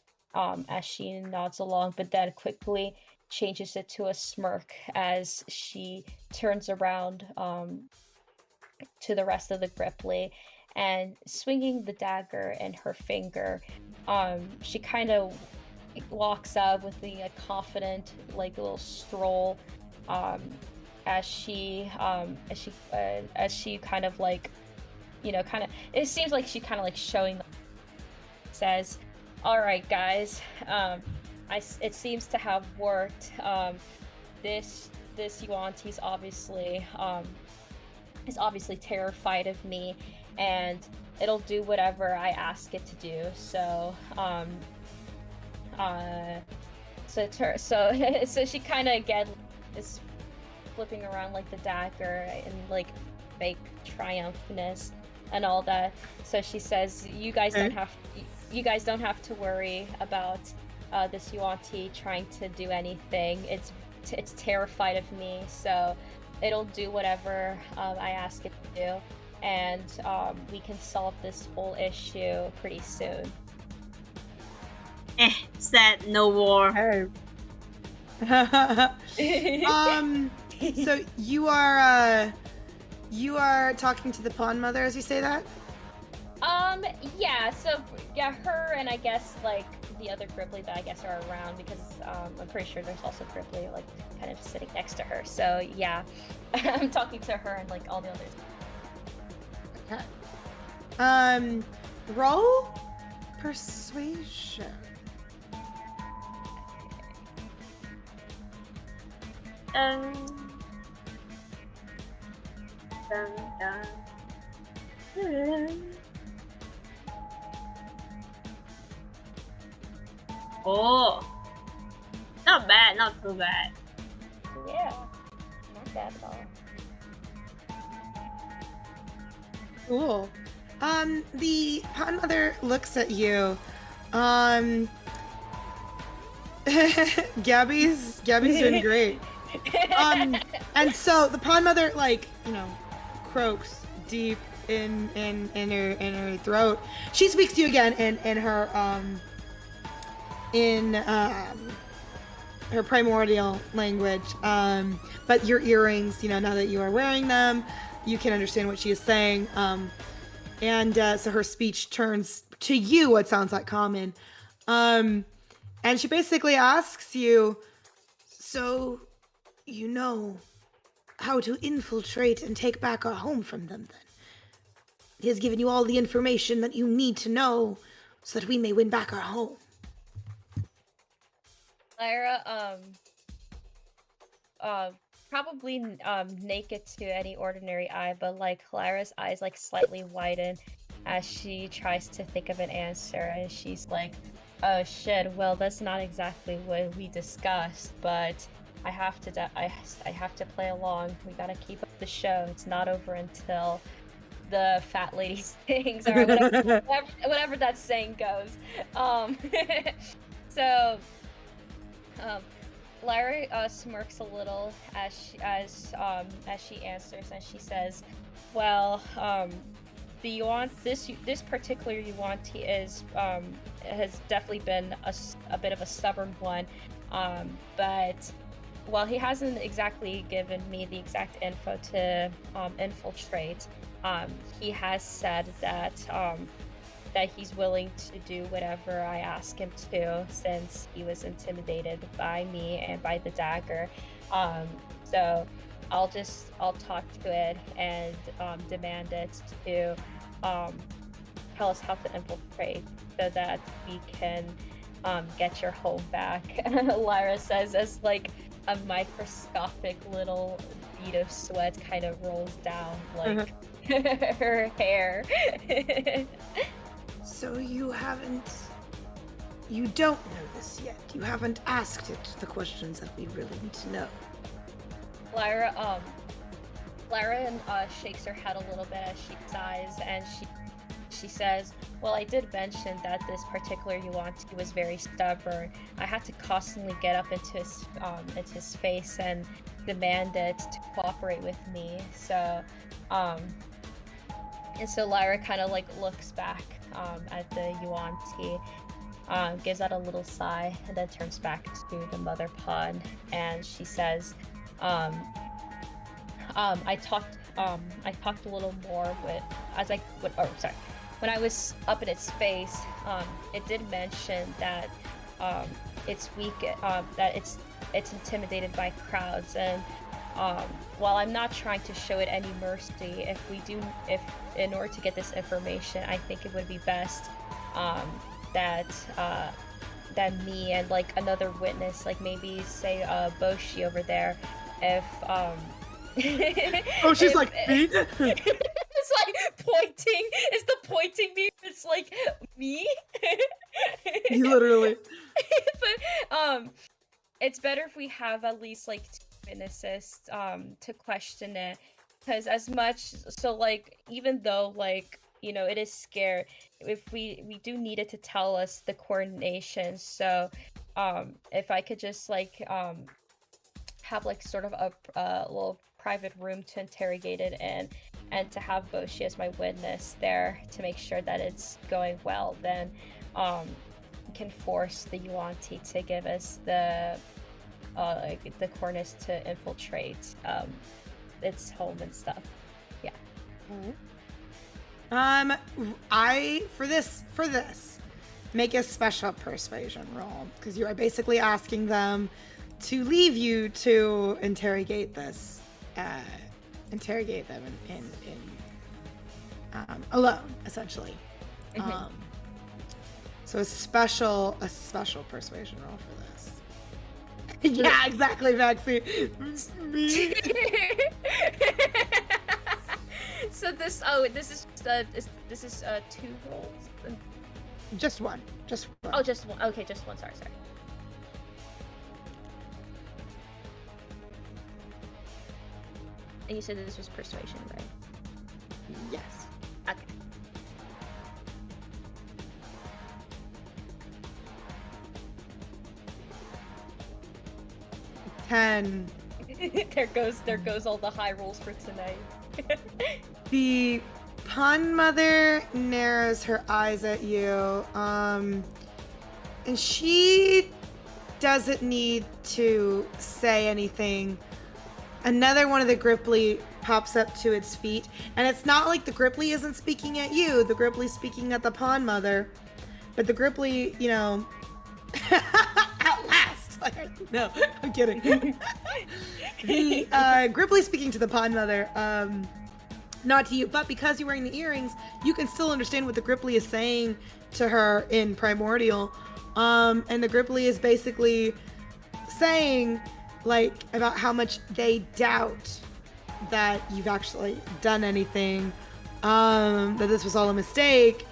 as she nods along, but then quickly changes it to a smirk as she turns around to the rest of the Gripply, and swinging the dagger in her finger, she kind of walks up with the confident, like, little stroll, as she kind of like, it seems like she kind of like showing, says, "All right, guys, it seems to have worked. This Yuan-Ti's is obviously terrified of me, and it'll do whatever I ask it to do. So, so she kind of again is flipping around like the dagger and like fake triumphantness and all that. So she says, "You guys don't have to worry about this Yuan-Ti trying to do anything. It's terrified of me, so it'll do whatever I ask it to do, and we can solve this whole issue pretty soon." Said no more. So you are talking to the Pond Mother as you say that? Yeah, so yeah, her and I guess like the other Gripply that I guess are around, because I'm pretty sure there's also Gripply like kind of sitting next to her. So yeah, I'm talking to her and like all the others. Okay. Roll persuasion. Oh, not bad, not too bad. Yeah, not bad at all. Cool. The Pond Mother looks at you. Gabby's doing great. And so the Pond Mother, like, croaks deep in her throat. She speaks to you again in her her primordial language. But your earrings, now that you are wearing them, you can understand what she is saying. And so her speech turns to you what sounds like common. And she basically asks you, "So you know how to infiltrate and take back our home from them, then? He has given you all the information that you need to know so that we may win back our home." Clara, probably naked to any ordinary eye, but like Clara's eyes like slightly widen as she tries to think of an answer, and she's like, "Oh shit, well that's not exactly what we discussed, but I have to play along. We gotta keep up the show. It's not over until the fat lady sings," or whatever that saying goes. So Larry smirks a little as she answers, and she says, "Well, this particular Yuan-Ti has definitely been a bit of a stubborn one, but while he hasn't exactly given me the exact info to infiltrate, he has said that he's willing to do whatever I ask him to, since he was intimidated by me and by the dagger. So I'll talk to it and demand it to tell us how to infiltrate so that we can get your home back." Lyra says, as like a microscopic little bead of sweat kind of rolls down like her hair. "So you don't know this yet. You haven't asked it the questions that we really need to know." Lyra shakes her head a little bit as she sighs, and she says, "Well, I did mention that this particular Yuan-Ti was very stubborn. I had to constantly get up into his face and demand it to cooperate with me. So, and so Lyra kind of like looks back at the Yuan-Ti, gives out a little sigh, and then turns back to the mother pond, and she says, I talked a little more when I was up in its face, it did mention that it's weak, that it's intimidated by crowds, and while I'm not trying to show it any mercy, if in order to get this information, I think it would be best that me and like another witness, like maybe say Boshi over there, if Oh, she's like, me? It's like pointing. Is the pointing me? It's like me. Literally. But it's better if we have at least like 2 witnesses to question it, because as much so like even though like it is scared, if we do need it to tell us the coordination. So if I could just like have like sort of a little private room to interrogate it in, and to have Boshi as my witness there to make sure that it's going well, then can force the Yuan-Ti to give us the coordinates to infiltrate its home and stuff. Yeah. For this make a special persuasion roll, because you are basically asking them to leave you to interrogate them in alone, essentially. Mm-hmm. So a special persuasion roll for this. Yeah, exactly, Maxie. Me. So this is 2 rolls. Just one. Oh, just one. Okay, just one. Sorry. And you said this was persuasion, right? Yes. Okay. Ten. there goes all the high rolls for tonight. The pond mother narrows her eyes at you, and she doesn't need to say anything. Another one of the Gripply pops up to its feet, and it's not like the Gripply isn't speaking at you. The Gripply's speaking at the pond mother, but the Gripply, at last. No, I'm kidding. The Gripply speaking to the pond mother, not to you, but because you're wearing the earrings, you can still understand what the Gripply is saying to her in Primordial. And the Gripply is basically saying, like, about how much they doubt that you've actually done anything, that this was all a mistake.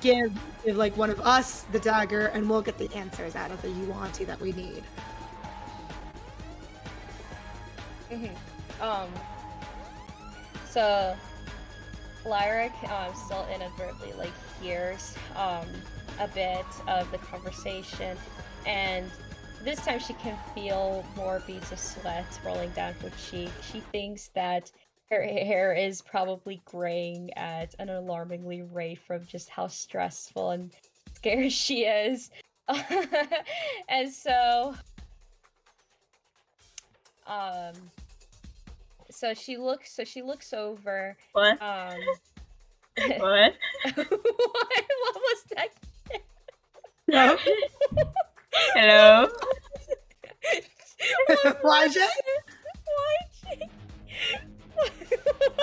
Give like one of us the dagger, and we'll get the answers out of the Yuan-Ti that we need. So Lyric still inadvertently like hears a bit of the conversation, and this time she can feel more beads of sweat rolling down her cheek. She thinks that her hair is probably graying at an alarmingly rate from just how stressful and scared she is. And so she looks over. What? What? What was that? No. Hello? YJ? YJ?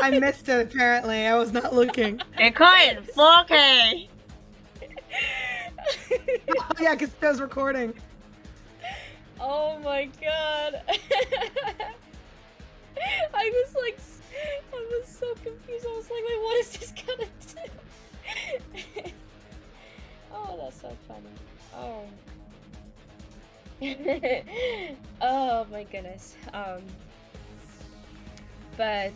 I missed it, apparently. I was not looking. Recording 4K! Oh, yeah, because it was recording. Oh my god. I was so confused. I was like, wait, what is this gonna do? Oh, that's so funny. Oh. Oh my goodness. But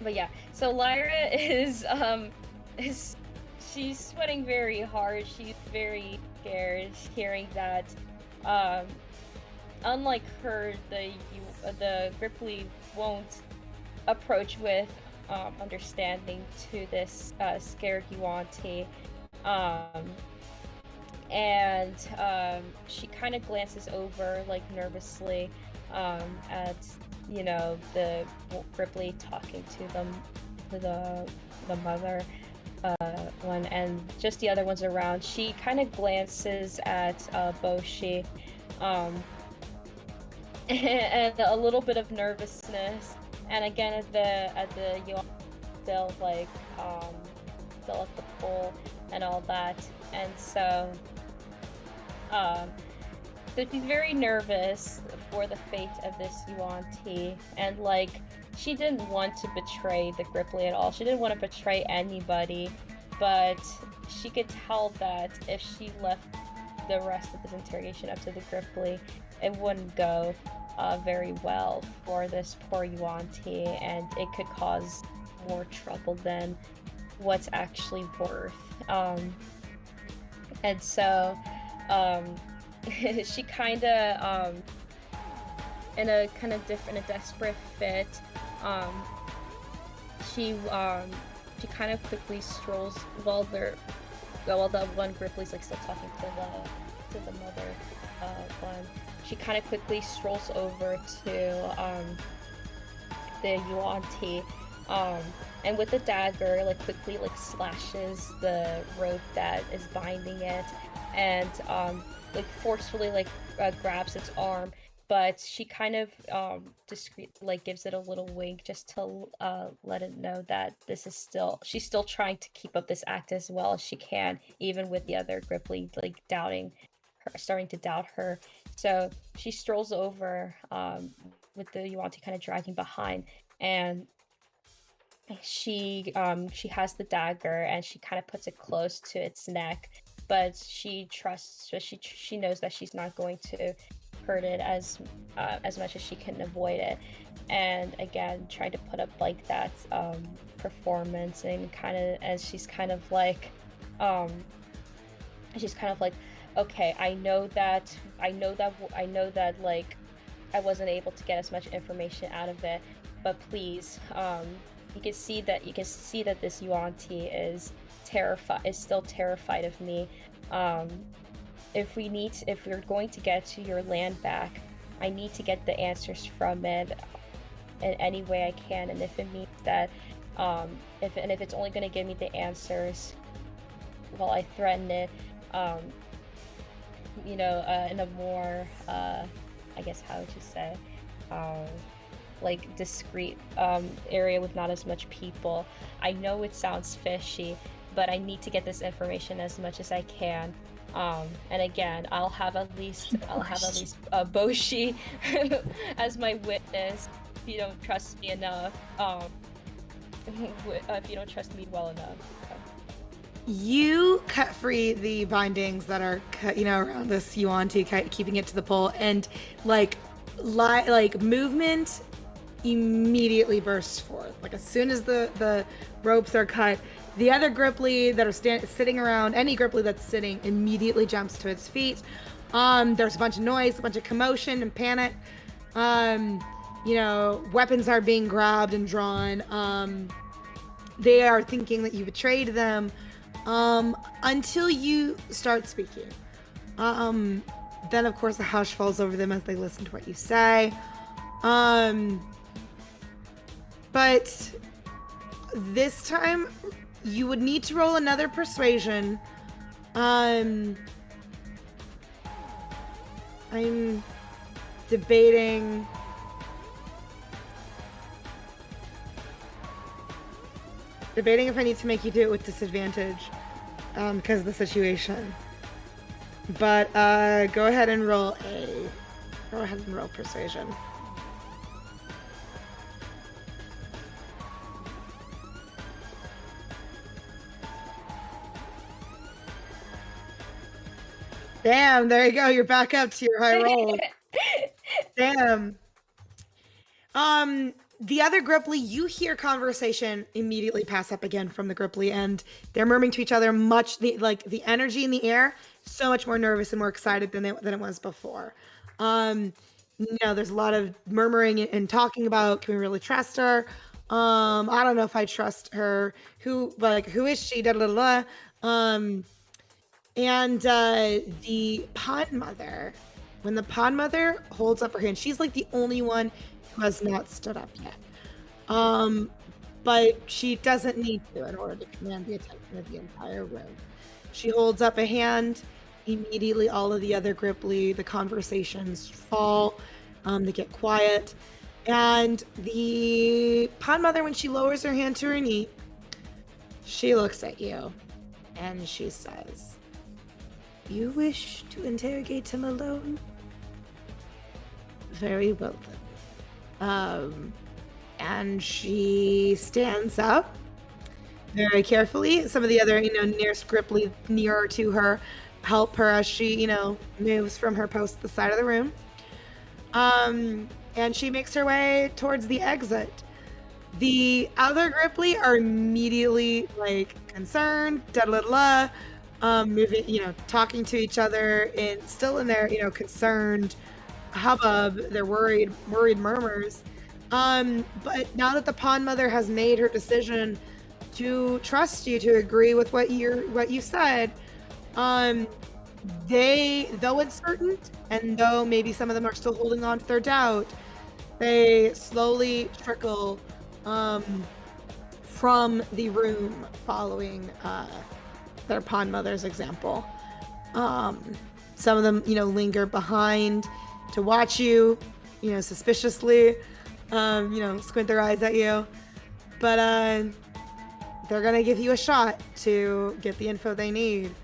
yeah. So Lyra is she's sweating very hard. She's very scared hearing that unlike her, the Gripply won't approach with understanding to this scared Yuan-Ti. and she kind of glances over like nervously at the Ripley talking to them, to the mother one, and just the other ones around. She kind of glances at Boshi, and a little bit of nervousness, and again at the you still like still at the pool and all that, and so she's very nervous for the fate of this Yuan Ti, and like she didn't want to betray the Gripply at all. She didn't want to betray anybody, but she could tell that if she left the rest of this interrogation up to the Gripply, it wouldn't go very well for this poor Yuan Ti, and it could cause more trouble than what's actually worth. And so she kind of in a desperate fit, she kind of quickly strolls while the one Gripply's like still talking to the mother one. She kind of quickly strolls over to the Yuan Ti, and with the dagger like quickly like slashes the rope that is binding it, and like forcefully like grabs its arm, but she kind of discreet like gives it a little wink just to let it know that she's still trying to keep up this act as well as she can, even with the other Gripply like starting to doubt her. So she strolls over with the Yuan Ti kind of dragging behind, and she has the dagger and she kind of puts it close to its neck, but she knows that she's not going to hurt it as much as she can avoid it. And again, trying to put up like that performance, and kind of as she's kind of like okay, I know that like I wasn't able to get as much information out of it, but please, you can see that this Yuan Ti is still terrified of me. If we're going to get to your land back, I need to get the answers from it in any way I can, and if it means that if it's only going to give me the answers while I threaten it, in a more I guess, how would you say, like discreet area with not as much people. I know it sounds fishy, but I need to get this information as much as I can. And again, I'll have at least Boshi as my witness if you don't trust me enough. If you don't trust me well enough. You cut free the bindings that are around this Yuan Ti, keeping it to the pole, and like movement immediately bursts forth. Like as soon as the ropes are cut, the other Gripply that are sitting around, any Gripply that's sitting, immediately jumps to its feet. There's a bunch of noise, a bunch of commotion and panic. Weapons are being grabbed and drawn. They are thinking that you betrayed them. Until you start speaking. Then of course a hush falls over them as they listen to what you say. But this time you would need to roll another persuasion. I'm debating if I need to make you do it with disadvantage because of the situation. But go ahead and roll persuasion. Damn, there you go. You're back up to your high roll. Damn. The other Gripply, you hear conversation immediately pass up again from the Gripply, and they're murmuring to each other. The energy in the air, so much more nervous and more excited than it was before. There's a lot of murmuring and talking about, can we really trust her? I don't know if I trust her. Who is she? Da da da. And the pond mother, when the pond mother holds up her hand, she's like the only one who has not stood up yet. But she doesn't need to in order to command the attention of the entire room. She holds up a hand. Immediately, all of the other Gripply, the conversations fall. They get quiet. And the pond mother, when she lowers her hand to her knee, she looks at you and she says, "You wish to interrogate him alone? Very well then." And she stands up very carefully. Some of the other, nearest Gripply nearer to her help her as she, moves from her post to the side of the room. And she makes her way towards the exit. The other Gripply are immediately like concerned, moving, talking to each other and still in their, concerned hubbub, their worried murmurs. But now that the pond mother has made her decision to trust you, to agree with what you said, they, though uncertain, and though maybe some of them are still holding on to their doubt, they slowly trickle from the room following their pond mother's example. Some of them, linger behind to watch you, suspiciously, squint their eyes at you. But they're gonna give you a shot to get the info they need.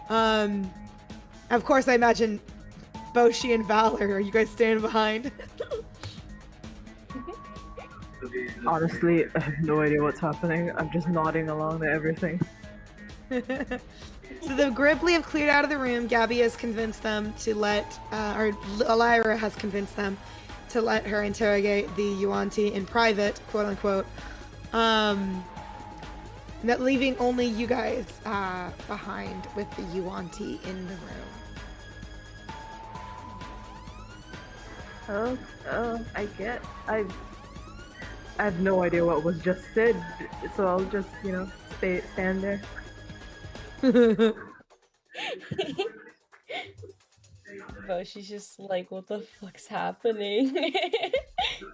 Of course, I imagine Boshi and Valor, are you guys standing behind? Honestly, I have no idea what's happening. I'm just nodding along to everything. So the Gripply have cleared out of the room. Gabby has convinced them to or Lyra has convinced them to let her interrogate the Yuan-Ti in private, quote unquote. That leaving only you guys behind with the Yuan-Ti in the room. I have no idea what was just said, so I'll just, stand there. But she's just like, what the fuck's happening?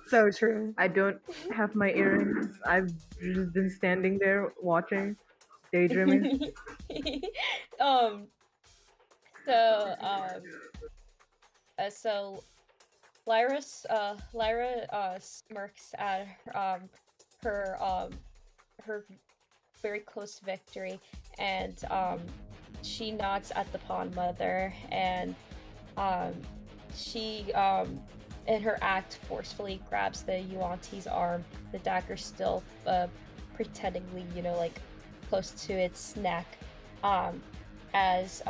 So true. I don't have my earrings. I've just been standing there watching, daydreaming. So Lyra smirks at her very close victory, and she nods at the pond mother, and she in her act forcefully grabs the Yuan-Ti's arm, the dagger still pretendingly, like close to its neck, as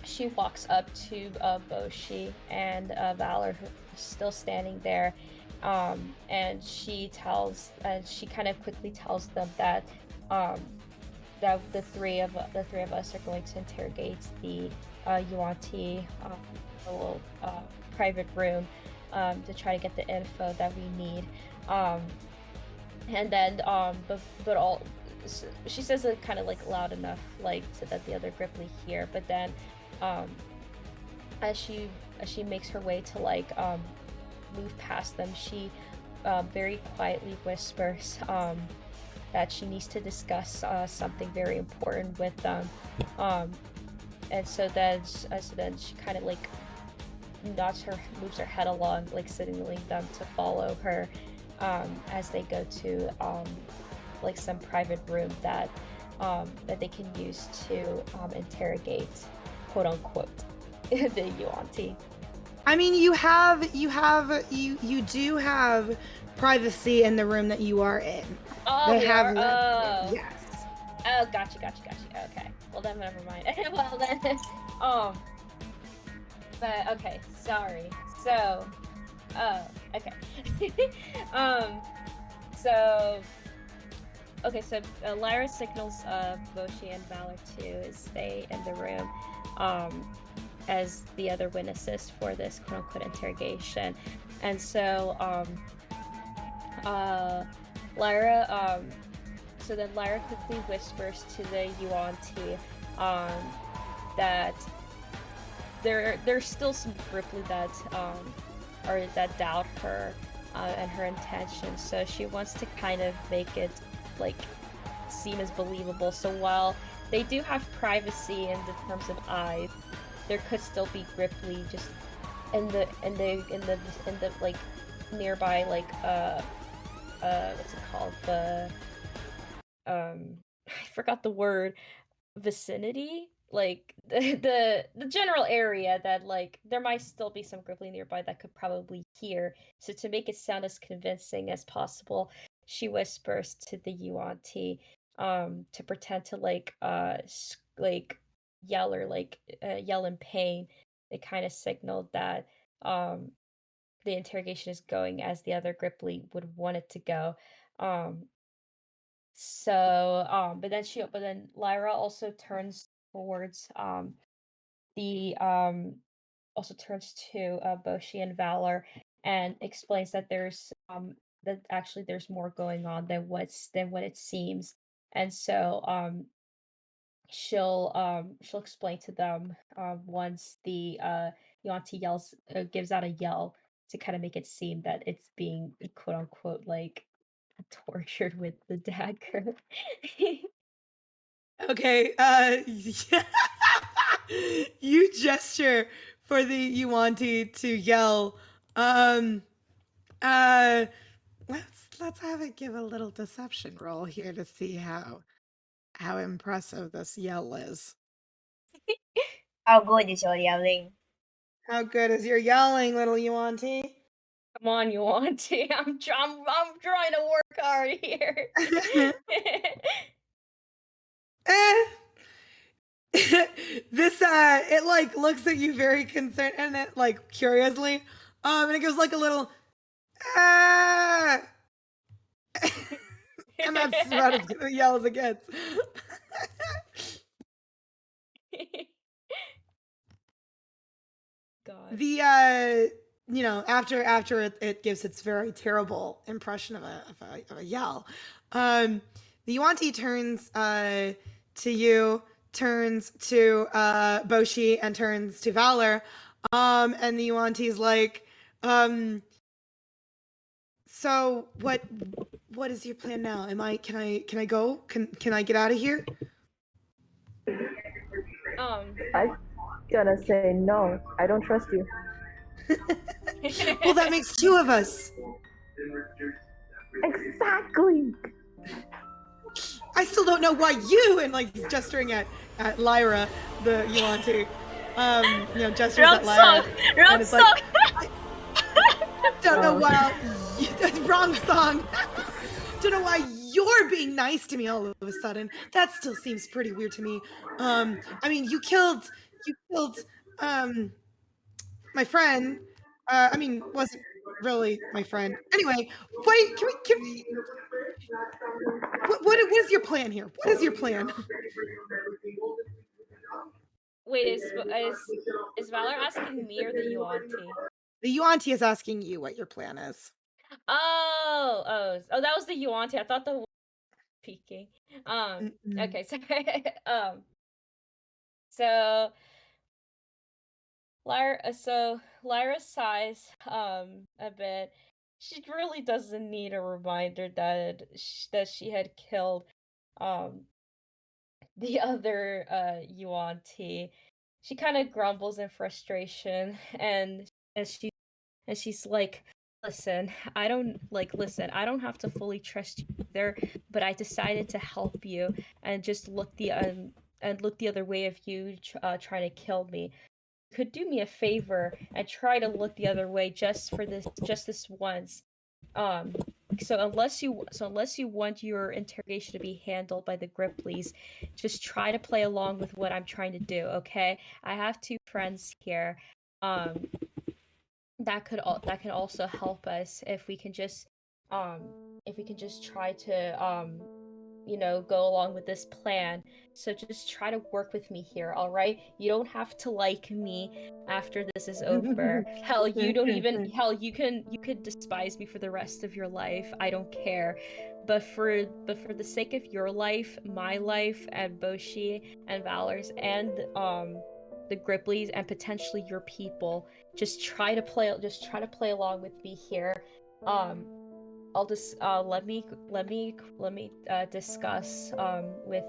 she walks up to Boshi and Valor, who's still standing there, and she kind of quickly tells them that that the three of us are going to interrogate the Yuan-Ti a little private room to try to get the info that we need, and then she says it kind of like loud enough like so that the other Gripply hear, but then as she makes her way to like move past them, she very quietly whispers that she needs to discuss something very important with them, and so then she kind of like moves her head along, like signaling them to follow her as they go to like some private room that they can use to interrogate, quote unquote, the Yuan-Ti. I mean, you do have privacy in the room that you are in. Oh, yes. Oh, gotcha. Okay. Well then, never mind. Well then, but okay. Sorry. So, okay. So Lyra signals Boshi and Valor to stay in the room as the other witnesses for this quote-unquote interrogation. And so Lyra quickly whispers to the Yuan-Ti that there's still some Ripley that or that doubt her and her intentions. So she wants to kind of make it like seem as believable. So while they do have privacy in the terms of eyes, there could still be Ripley just in the like nearby like what's it called, the I forgot the word, vicinity, like the general area that like there might still be some Gripply nearby that could probably hear. So to make it sound as convincing as possible, she whispers to the Yuan-Ti to pretend to like like yell or like yell in pain. It kind of signaled that the interrogation is going as the other Gripply would want it to go. Um but then Lyra also turns towards the also turns to Boshi and Valor and explains that that actually there's more going on than what it seems. And so she'll explain to them once the Yuan-Ti gives out a yell to kind of make it seem that it's being quote unquote like tortured with the dagger. Okay, you gesture for the Yuan-Ti to yell. Let's have it give a little deception roll here to see how impressive this yell is. How good is your yelling? How good is your yelling, little Yuan-Ti? Come on, Yuan-Ti. I'm trying to work hard here. This it like looks at you very concerned and it like curiously, and it goes like a little ah, and that's about as good a yell as it gets. God. The you know, after it gives its very terrible impression of a yell, the Yuan-Ti turns to you, turns to Boshi, and turns to Valor, and the Yuan-Ti's like, so what is your plan now? Can I go? Can I get out of here? I'm gonna say no. I don't trust you. Well, that makes two of us. Exactly. I still don't know why you, and like gesturing at Lyra, the Yuan-Ti, you know, gestures Wrong at Lyra. song! Wrong and it's song! like, I don't know why. Wrong song. Don't know why you're being nice to me all of a sudden. That still seems pretty weird to me. I mean, you killed my friend. I mean, wasn't really my friend. Anyway, wait, can we what is your plan here? What is your plan? Wait, is Valor asking me or the Yuan-Ti? The Yuan-Ti is asking you what your plan is. Oh, that was the Yuan-Ti. I thought the peeking. Okay, sorry. So Lyra sighs a bit. She really doesn't need a reminder that she had killed the other Yuan-Ti. She kind of grumbles in frustration and she's like, listen, I don't have to fully trust you either, but I decided to help you and just look the other way of you trying to kill me. You could do me a favor and try to look the other way just this once. So unless you want your interrogation to be handled by the Grippleys, just try to play along with what I'm trying to do, okay? I have two friends here. That can also help us if we can just try to go along with this plan. So just try to work with me here, all right? You don't have to like me after this is over. Hell, you don't even hell, you could despise me for the rest of your life. I don't care. But for the sake of your life, my life, and Boshi and Valor's, and the Gripleys, and potentially your people, just try to play along with me here. I'll just let me discuss with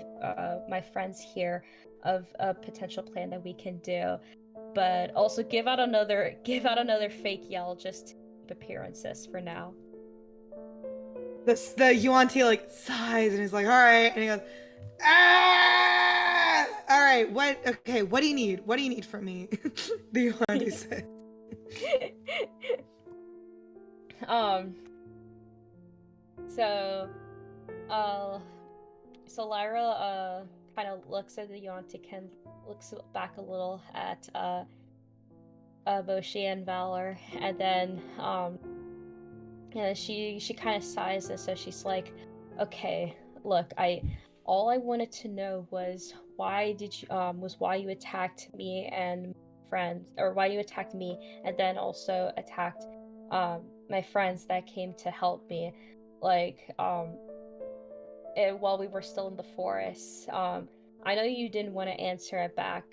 my friends here of a potential plan that we can do, but also give out another fake yell just to keep appearances for now. The Yuan-Ti like sighs and he's like, all right, and he goes, ah, all right, what do you need? What do you need from me? The Yuan-Ti said. So Lyra kind of looks at the Yuan-Ti, looks back a little at Boshi and Valor, and then she kind of sighs, and so she's like, okay, look, all I wanted to know was why you attacked me and friends, or why you attacked me and then also attacked my friends that came to help me, while we were still in the forest. I know you didn't want to answer it back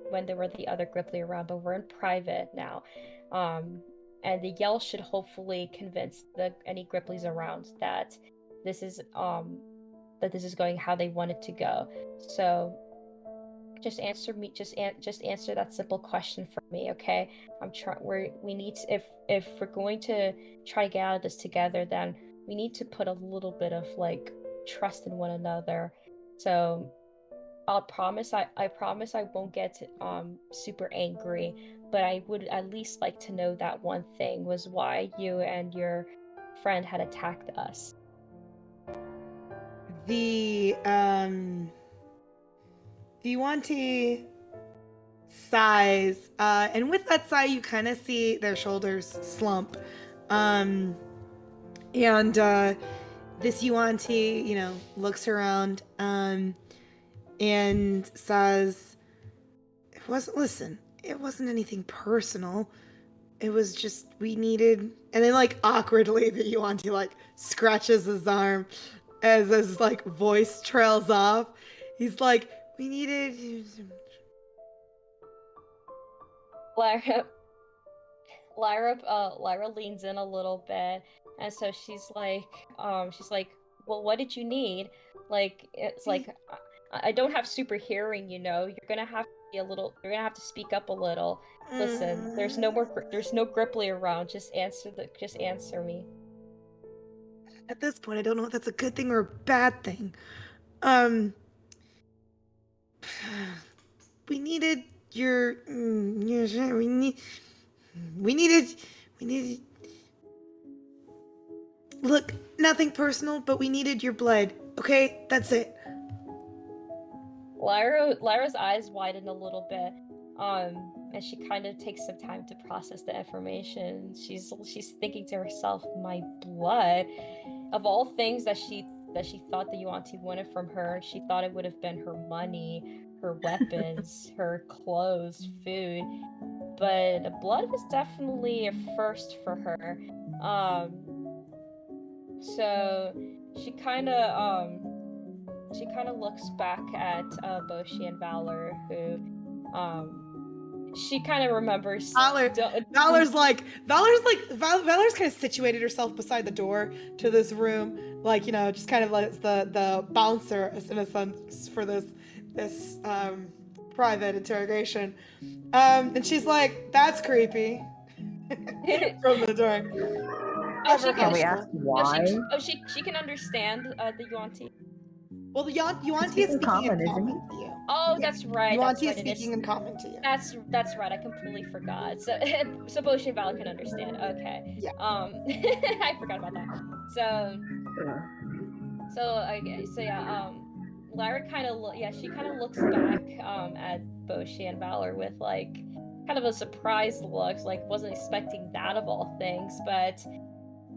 when there were the other Gripply around, but we're in private now. And the yell should hopefully convince any Gripplies around that this is going how they want it to go. So just answer me. Just answer that simple question for me, okay? We need to, if we're going to try to get out of this together, then we need to put a little bit of trust in one another. So I promise I won't get super angry, but I would at least like to know that one thing was why you and your friend had attacked us. The Yuan-Ti sighs, and with that sigh, you kind of see their shoulders slump. And this Yuan-Ti, looks around, and says, it wasn't anything personal. It was just, we needed, and then awkwardly, the Yuan-Ti scratches his arm as his voice trails off. He's like, we needed... Lyra leans in a little bit, and so she's like, well, what did you need? It's like, I don't have super hearing, you're gonna have to speak up a little. Listen, there's no Gripply around. Just answer me. At this point, I don't know if that's a good thing or a bad thing. We needed your... We needed... Look, nothing personal, but we needed your blood. Okay? That's it. Lyra's eyes widen a little bit, and she kind of takes some time to process the information. She's thinking to herself, my blood? Of all things that she thought the Yuan-Ti wanted from her, she thought it would have been her money, her weapons, her clothes, food. But blood was definitely a first for her. So she kind of looks back at Boshi and Valor, who she kind of remembers. Valor's kind of situated herself beside the door to this room, just kind of lets the bouncer in a sense for this private interrogation. And she's like, that's creepy. From the door. Can we ask why? She can understand the Yuan-Ti. Well, the Yuan-Ti is speaking in common to you. Oh, yeah. That's right. Yuan-Ti is speaking in common to you. That's right. I completely forgot. So Boshi and Val can understand. Okay. Yeah. I forgot about that. Lyra kind of looks back at Boshi and Valor with kind of a surprised look, wasn't expecting that of all things, but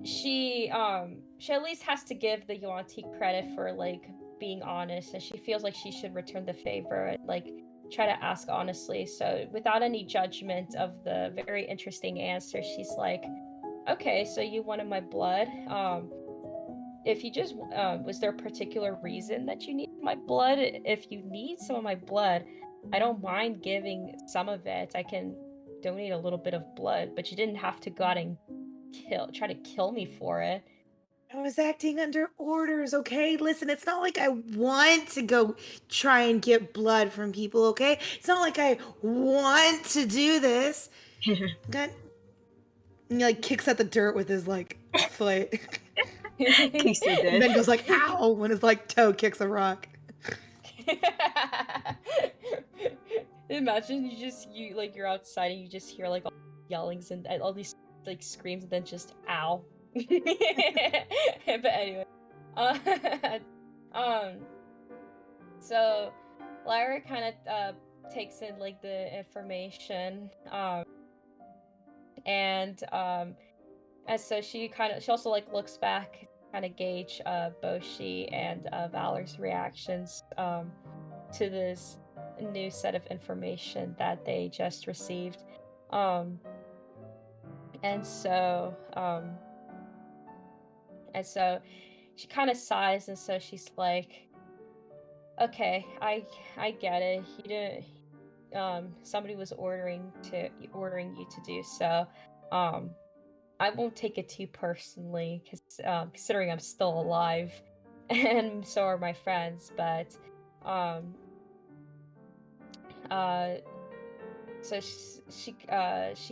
she at least has to give the Yuan-Ti credit for like being honest, and she feels like she should return the favor and like try to ask honestly. So without any judgment of the very interesting answer, she's like, okay, so you wanted my blood. If you just was there a particular reason that you need my blood? If you need some of my blood, I don't mind giving some of it. I can donate a little bit of blood, but you didn't have to go out and try to kill me for it. I was acting under orders, okay? Listen, it's not like I want to go try and get blood from people, okay? It's not like I want to do this. God. And he like kicks at the dirt with his like foot. Kicks the And then dirt. goes like ow when his like toe kicks a rock. Imagine you're outside and you just hear like all yellings and all these like screams and then just ow. But anyway, so Lyra kind of takes in like the information, and so she also like looks back, kind of gauge Boshi and Valor's reactions to this new set of information that they just received, and so she kind of sighs, and so she's like, okay, I get it. He didn't somebody was ordering you to do so. I won't take it too personally, considering I'm still alive, and so are my friends. But so she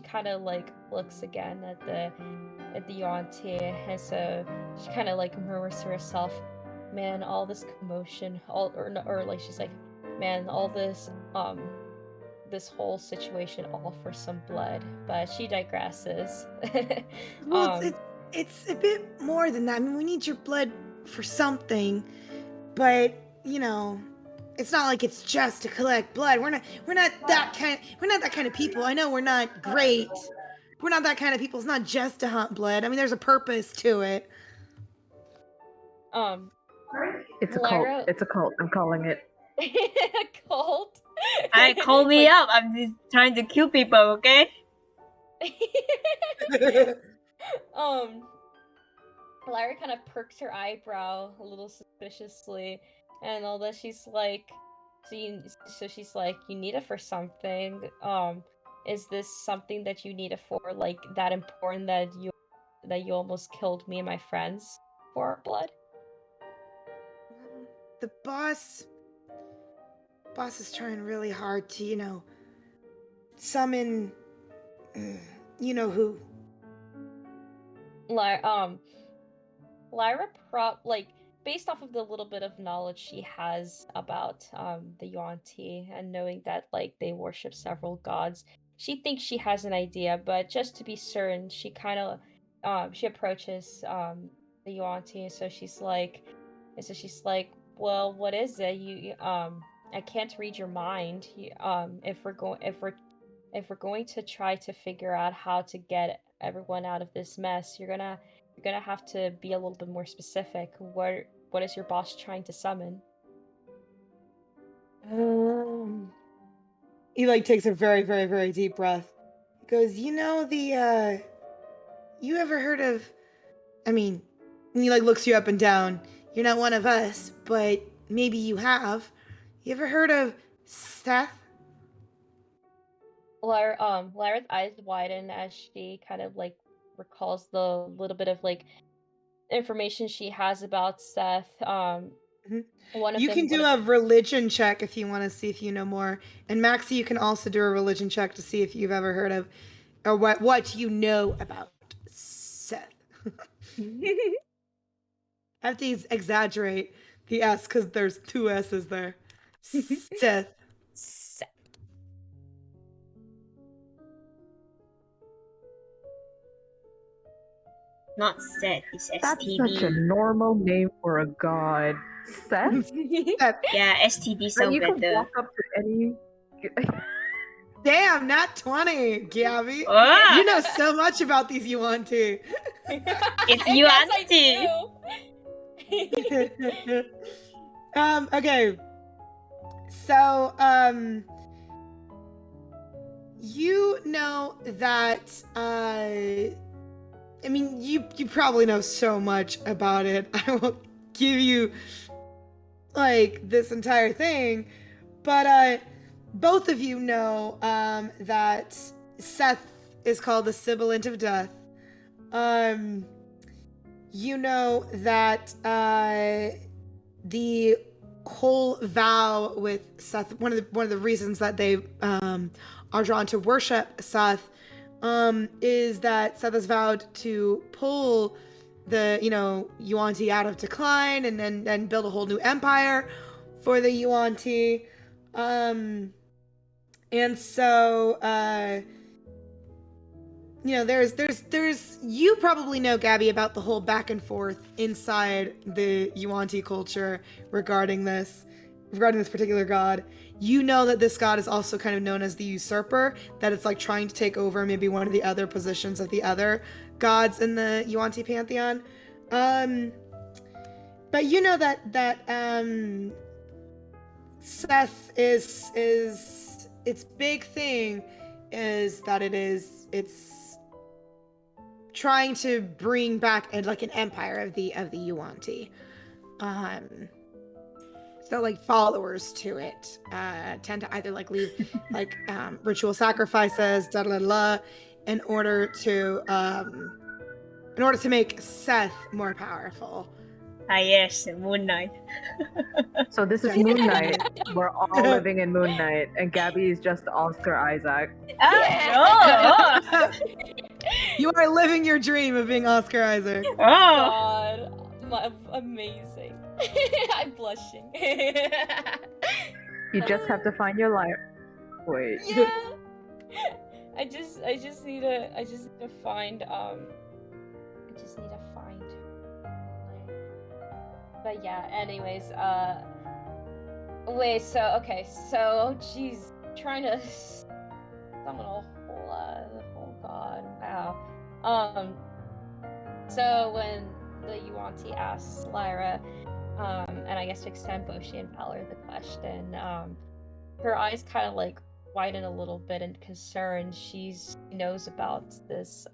kind of like looks again at the Yuan-Ti, and so she kind of like murmurs to herself, "Man, all this commotion, or like she's like, man, all this this whole situation, all for some blood." But she digresses. Well, it's a bit more than that. I mean, we need your blood for something, but you know, it's not like it's just to collect blood. We're not that kind of people. I know we're not great. We're not that kind of people. It's not just to hunt blood. I mean, there's a purpose to it. It's a Lyra... cult. It's a cult. I'm calling it. A cult? Alright, call me up. I'm just trying to kill people, okay? Lyra kind of perks her eyebrow a little suspiciously, and all that she's like, so she's like, you need it for something. Is this something that you need it for, like that important that you almost killed me and my friends for blood? The boss is trying really hard to, you know, summon you know who. Lyra based off of the little bit of knowledge she has about the Yuan-Ti, and knowing that like they worship several gods, she thinks she has an idea, but just to be certain, she kind of she approaches the Yuan-Ti, so she's like, well, what is it? You I can't read your mind. If we're going to try to figure out how to get everyone out of this mess, you're gonna have to be a little bit more specific. What is your boss trying to summon? He like takes a very, very, very deep breath. He goes, you know you ever heard of, I mean, and he like looks you up and down. You're not one of us, but maybe you have. You ever heard of Seth? Lyra's eyes widen as she kind of like recalls the little bit of like information she has about Seth. You can do a religion check if you want to see if you know more. And Maxie, you can also do a religion check to see if you've ever heard of, or what you know about Seth. I have to exaggerate the S because there's two S's there. Seth. Not Seth, it's That's STD. such a normal name for a god. Seth? Seth. Yeah, STD Like, sounds you could better. walk up to any. Damn, not 20, Gabby. Ah! You know so much about these Yuan-Ti. It's you, Yes, I auntie. do. Okay. So, you know that, I mean, you probably know so much about it. I won't give you, like, this entire thing, but, both of you know, that Seth is called the Sibilant of Death. You know that, the whole vow with Seth, one of the reasons that they are drawn to worship Seth is that Seth has vowed to pull the Yuan-Ti out of decline and build a whole new empire for the Yuan-Ti. And so there's you probably know, Gabby, about the whole back and forth inside the Yuan-Ti culture regarding this particular god. You know that this god is also kind of known as the usurper, that it's like trying to take over maybe one of the other positions of the other gods in the Yuan-Ti pantheon. But you know that Seth is its big thing is that it's trying to bring back like an empire of the Yuan-Ti. So like followers to it tend to either like leave like ritual sacrifices, in order to make Seth more powerful. Ah yes, Moon Knight. So this is Moon Knight. We're all living in Moon Knight, and Gabby is just Oscar Isaac. Ah, oh, You are living your dream of being Oscar Isaac. oh. God, amazing. I'm blushing. You just have to find your life. Wait. Yeah. I just need to find But yeah, anyways, wait, so jeez, trying to summon a whole god, wow. So when the Yuan-Ti asks Lyra, and I guess to extend Boshi and Valor the question, her eyes kind of like widen a little bit in concern. She knows about this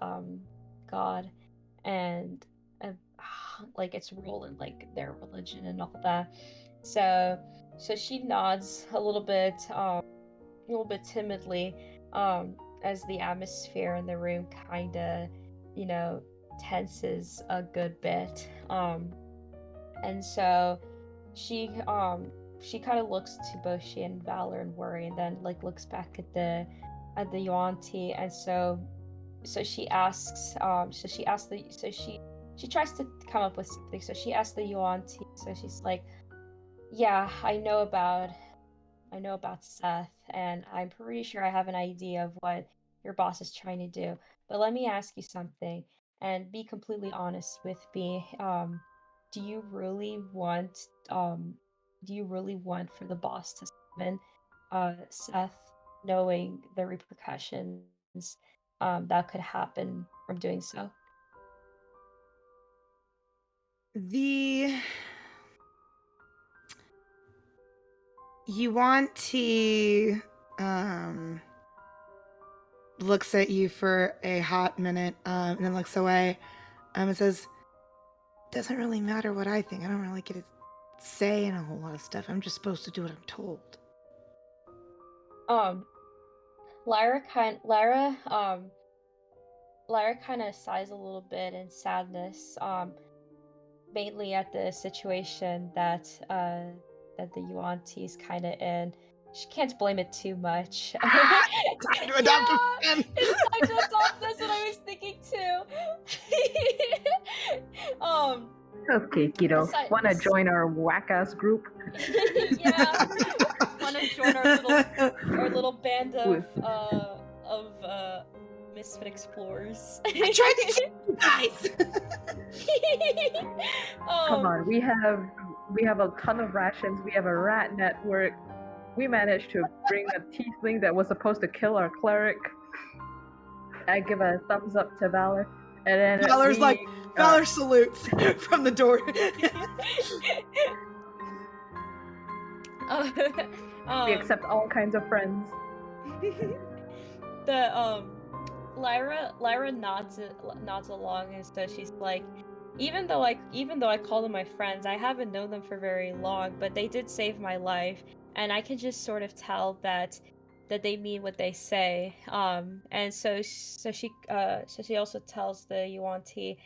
god and like its role in like their religion and all that. So she nods a little bit timidly, as the atmosphere in the room kind of, tenses a good bit. And so she kind of looks to Boshi and Valor and worry, and then like looks back at the Yuan-Ti, and so she asks, she tries to come up with something. So she asks the Yuan-Ti. So she's like, "Yeah, I know about Seth, and I'm pretty sure I have an idea of what your boss is trying to do. But let me ask you something, and be completely honest with me. Do you really want for the boss to summon Seth, knowing the repercussions that could happen from doing so?" The Yuan-Ti looks at you for a hot minute, and then looks away, and says, "Doesn't really matter what I think. I don't really get a say in a whole lot of stuff. I'm just supposed to do what I'm told." Lyra kind of sighs a little bit in sadness, mainly at the situation that the Yuan-Ti is kind of in. She can't blame it too much. Time to adopt a fan. It's time to adopt. That's what I was thinking too. Okay, kiddo. Wanna join our whack-ass group? Yeah. Wanna join our little band of misfit explorers. I tried to kill you guys. Come on, we have a ton of rations. We have a rat network. we managed to bring a tiefling that was supposed to kill our cleric. I give a thumbs up to Valor. And then Valor's we, like, Valor salutes from the door. we accept all kinds of friends. Lyra nods along, and so she's like, even though I call them my friends, I haven't known them for very long, but they did save my life, and I can just sort of tell that they mean what they say. And so she also tells the Yuan-Ti,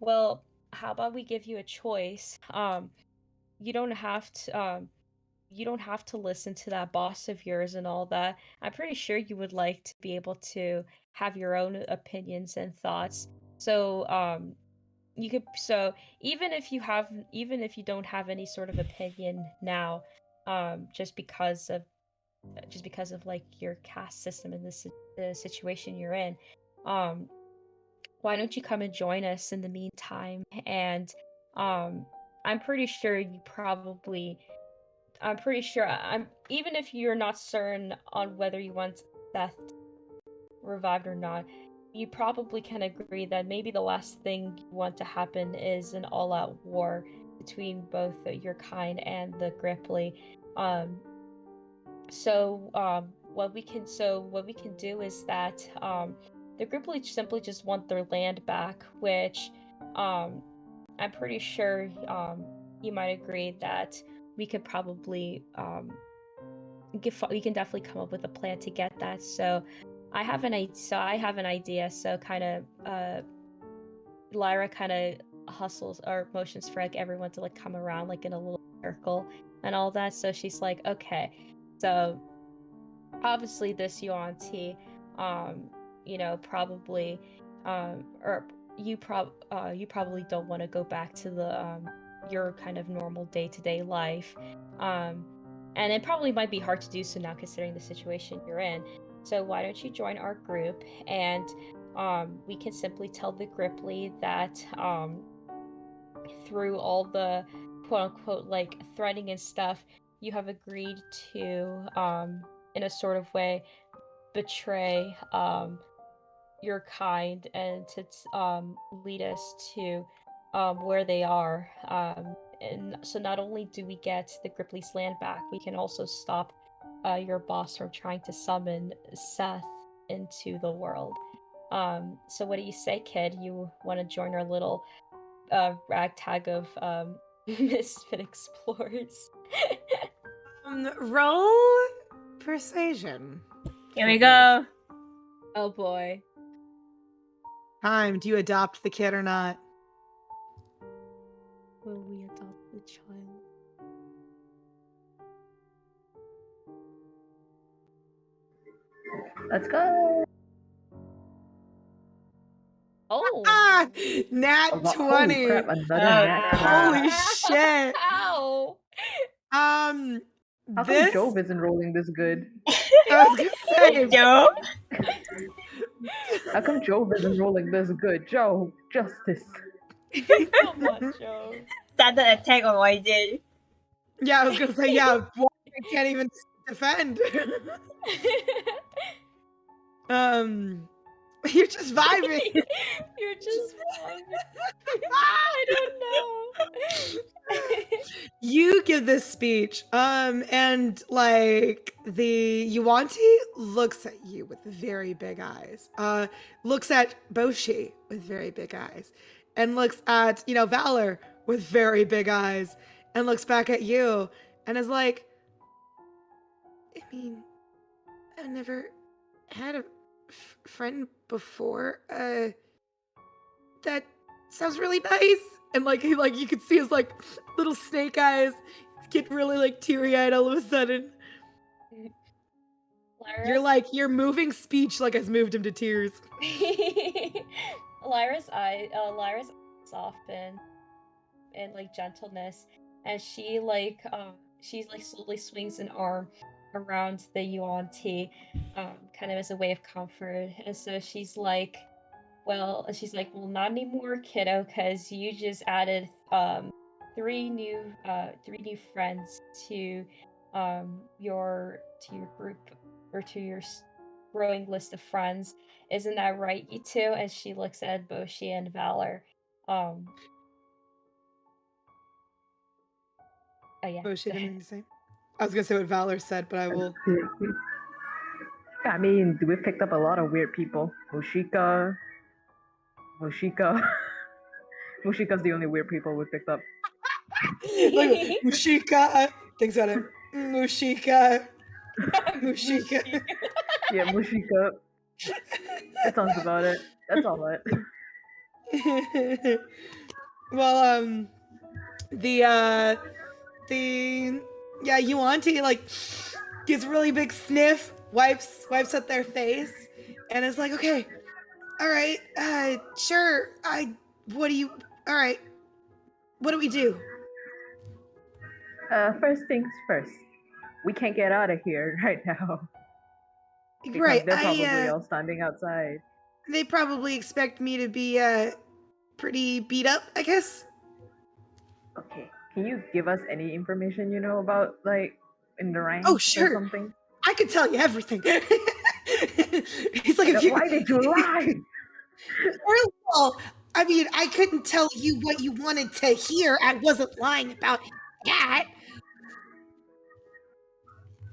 well, how about we give you a choice? You don't have to listen to that boss of yours and all that. I'm pretty sure you would like to be able to have your own opinions and thoughts. So even if you don't have any sort of opinion now, just because of like your caste system and the situation you're in, why don't you come and join us in the meantime? And I'm pretty sure I'm even if you're not certain on whether you want Seth revived or not, you probably can agree that maybe the last thing you want to happen is an all-out war between both your kind and the Gripply. What we can do is that the Gripply simply just want their land back, which I'm pretty sure you might agree that we could probably we can definitely come up with a plan to get that. So I have an idea. So kind of Lyra kind of hustles or motions for like everyone to like come around like in a little circle and all that. So she's like, okay, so obviously this Yuan-Ti, probably, or you probably don't want to go back to the your kind of normal day-to-day life, and it probably might be hard to do so now considering the situation you're in. So why don't you join our group, and we can simply tell the Gripply that through all the quote-unquote like threatening and stuff, you have agreed to in a sort of way betray your kind and to lead us to where they are, and so not only do we get the Gripply's land back, we can also stop your boss from trying to summon Seth into the world. So what do you say, kid? You want to join our little ragtag of misfit explorers? Roll persuasion. Here we go. Oh boy. Time. Do you adopt the kid or not? Will we adopt the child? Let's go. Oh. Ah, nat Holy 20. crap, another Oh, nat. Holy shit. Ow. How come This Jove isn't rolling this good? I was gonna say, Joe? How come Jove isn't rolling this good? Jove, justice. Come on, Joe. Started attack on YJ. yeah, I was gonna say, yeah, Walker can't even defend. You're just vibing. You're just vibing. I don't know. You give this speech, and like the Yuan-Ti looks at you with very big eyes. Looks at Boshi with very big eyes, and looks at Valor with very big eyes, and looks back at you, and is like, I mean, I've never had a friend before. That sounds really nice. And like you could see his like little snake eyes get really like teary eyed all of a sudden. Your moving speech like has moved him to tears. Lyra's eyes soften in like gentleness, and she slowly swings an arm around the Yuan-Ti, kind of as a way of comfort. And so she's like, well, not anymore, kiddo, because you just added three new friends to your group or to your growing list of friends. Isn't that right, you two? And she looks at Boshi and Valor. Oh yeah. Oh, she didn't mean to say. I was gonna say what Valor said, but I will. I mean, we picked up a lot of weird people. Mushika. Mushika's the only weird people we picked up. Like Mushika. Thanks about it. Mushika. Mushika. Yeah, Mushika. That sounds about it. That's all right. Well, the Yuanti like gives a really big sniff, wipes at their face, and is like, okay, all right, sure, what do we do? First things first. We can't get out of here right now. Because Right, they're probably all standing outside. They probably expect me to be pretty beat up, I guess. Okay. Can you give us any information you know about, like, in the ranks Oh, sure. or something? I could tell you everything. He's like, Why did you lie? First of all, I mean, I couldn't tell you what you wanted to hear. I wasn't lying about that.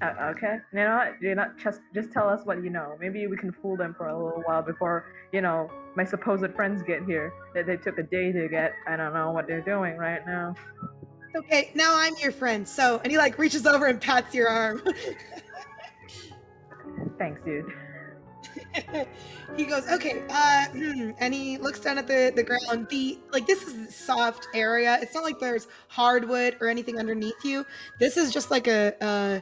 Okay. You know, just tell us what you know. Maybe we can fool them for a little while before, you know, my supposed friends get here. That they took a day to get. I don't know what they're doing right now. Okay, now I'm your friend. So, and he like reaches over and pats your arm. Thanks, dude. He goes, okay, and he looks down at the ground. This is a soft area. It's not like there's hardwood or anything underneath you. This is just like this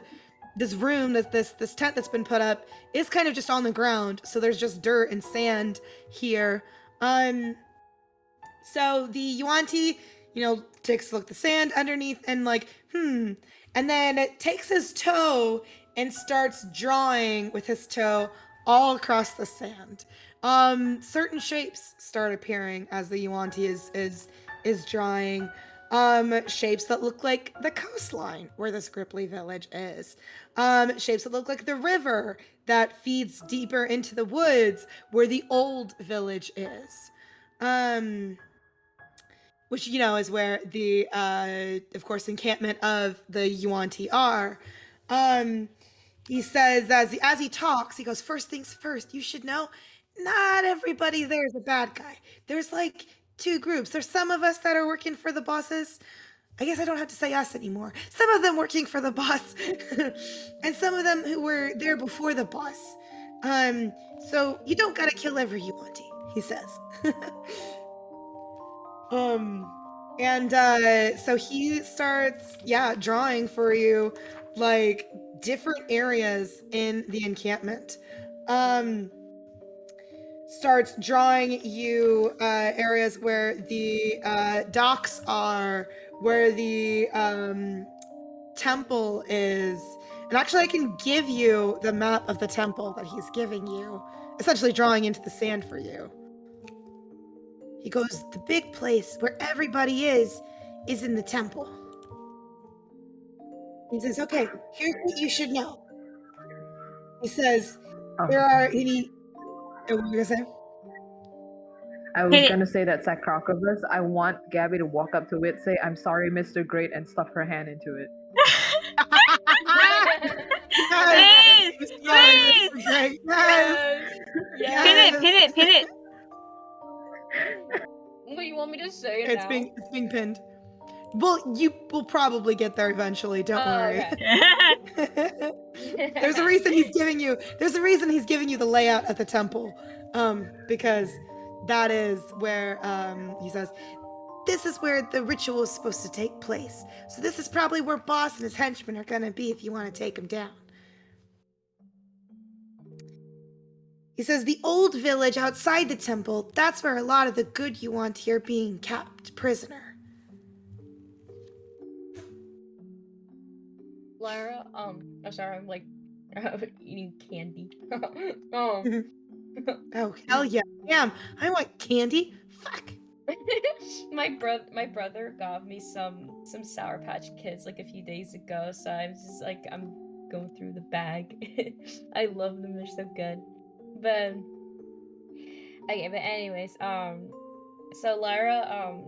room, this tent that's been put up is kind of just on the ground. So there's just dirt and sand here. So the Yuanti, you know, takes a look at the sand underneath and like, and then it takes his toe and starts drawing with his toe all across the sand. Certain shapes start appearing as the Yuanti is drawing. Shapes that look like the coastline where this Gripply village is. Shapes that look like the river that feeds deeper into the woods where the old village is. Which, you know, is where the, of course, encampment of the Yuanti are. He says, as he talks, he goes, first things first, you should know, not everybody there is a bad guy. There's like two groups. There's some of us that are working for the bosses. I guess I don't have to say us anymore. Some of them working for the boss, and some of them who were there before the boss. So you don't gotta kill every Yuanti, he says. So he starts, drawing for you, like, different areas in the encampment. Starts drawing you areas where the docks are, where the temple is. And actually, I can give you the map of the temple that he's giving you, essentially drawing into the sand for you. He goes, the big place where everybody is in the temple. He says, okay, here's what you should know. He says, there are any... What were you going to say? I was going to say that Sacrocobus, I want Gabby to walk up to it, say, I'm sorry, Mr. Great, and stuff her hand into it. Please! Pin it! What do you want me to say it's now? It's being pinned. Well, you will probably get there eventually, don't worry. Okay. There's a reason he's giving you the layout of the temple. Because that is where he says, this is where the ritual is supposed to take place. So this is probably where Boss and his henchmen are gonna be if you want to take him down. He says the old village outside the temple, that's where a lot of the good Yuanti are being kept prisoner. Clara, I'm sorry, I'm like eating candy. Oh, hell yeah, damn, I want candy. Fuck. my brother got me some Sour Patch Kids like a few days ago, so I'm going through the bag. I love them, they're so good. But okay, but anyways, so Lyra,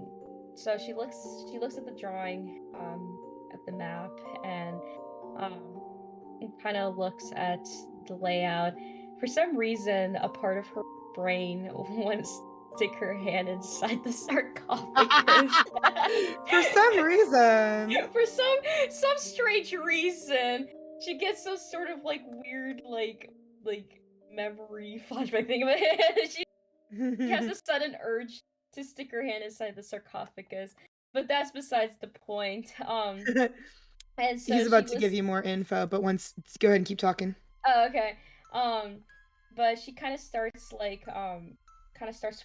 so she looks at the drawing, at the map, and kind of looks at the layout. For some reason, a part of her brain wants to stick her hand inside the sarcophagus. For some reason. For some strange reason, she gets some sort of like weird like memory flashback thing about it. She has a sudden urge to stick her hand inside the sarcophagus, but that's besides the point. And so He's about she to was... give you more info, but go ahead and keep talking. Oh, okay. But she kind of starts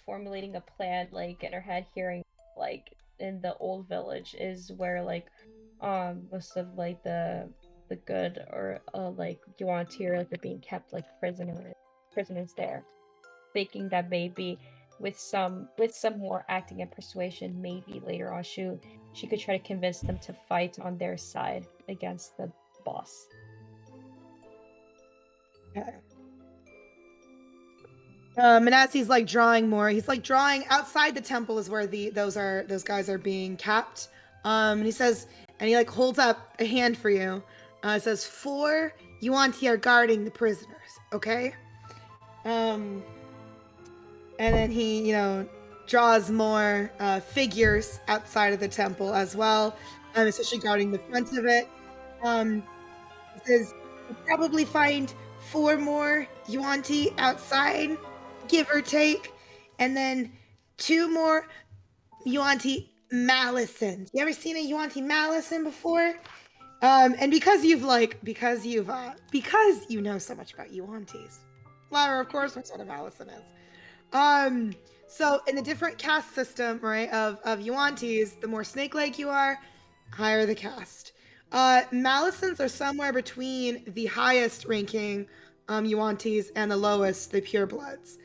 formulating a plan like in her head, hearing like in the old village is where like most of like the good or like Yuan-Ti like are being kept like prisoners there, thinking that maybe with some more acting and persuasion, maybe later on she could try to convince them to fight on their side against the boss. Okay. And as he's like drawing more, he's like drawing outside the temple is where those guys are being kept. And he says, and he like holds up a hand for you. It says 4 Yuan-Ti are guarding the prisoners. Okay. And then he, draws more figures outside of the temple as well, especially guarding the front of it. He says you'll probably find 4 more Yuan-Ti outside, give or take, and then 2 more Yuan-Ti Malisons. You ever seen a Yuan-Ti Malison before? And because you know so much about Yuan-Tis, Lara, of course, knows what a Malison is. So in the different caste system, right, of Yuan-Tis, the more snake-like you are, higher the caste. Malisons are somewhere between the highest ranking Yuan-Tis and the lowest, the purebloods.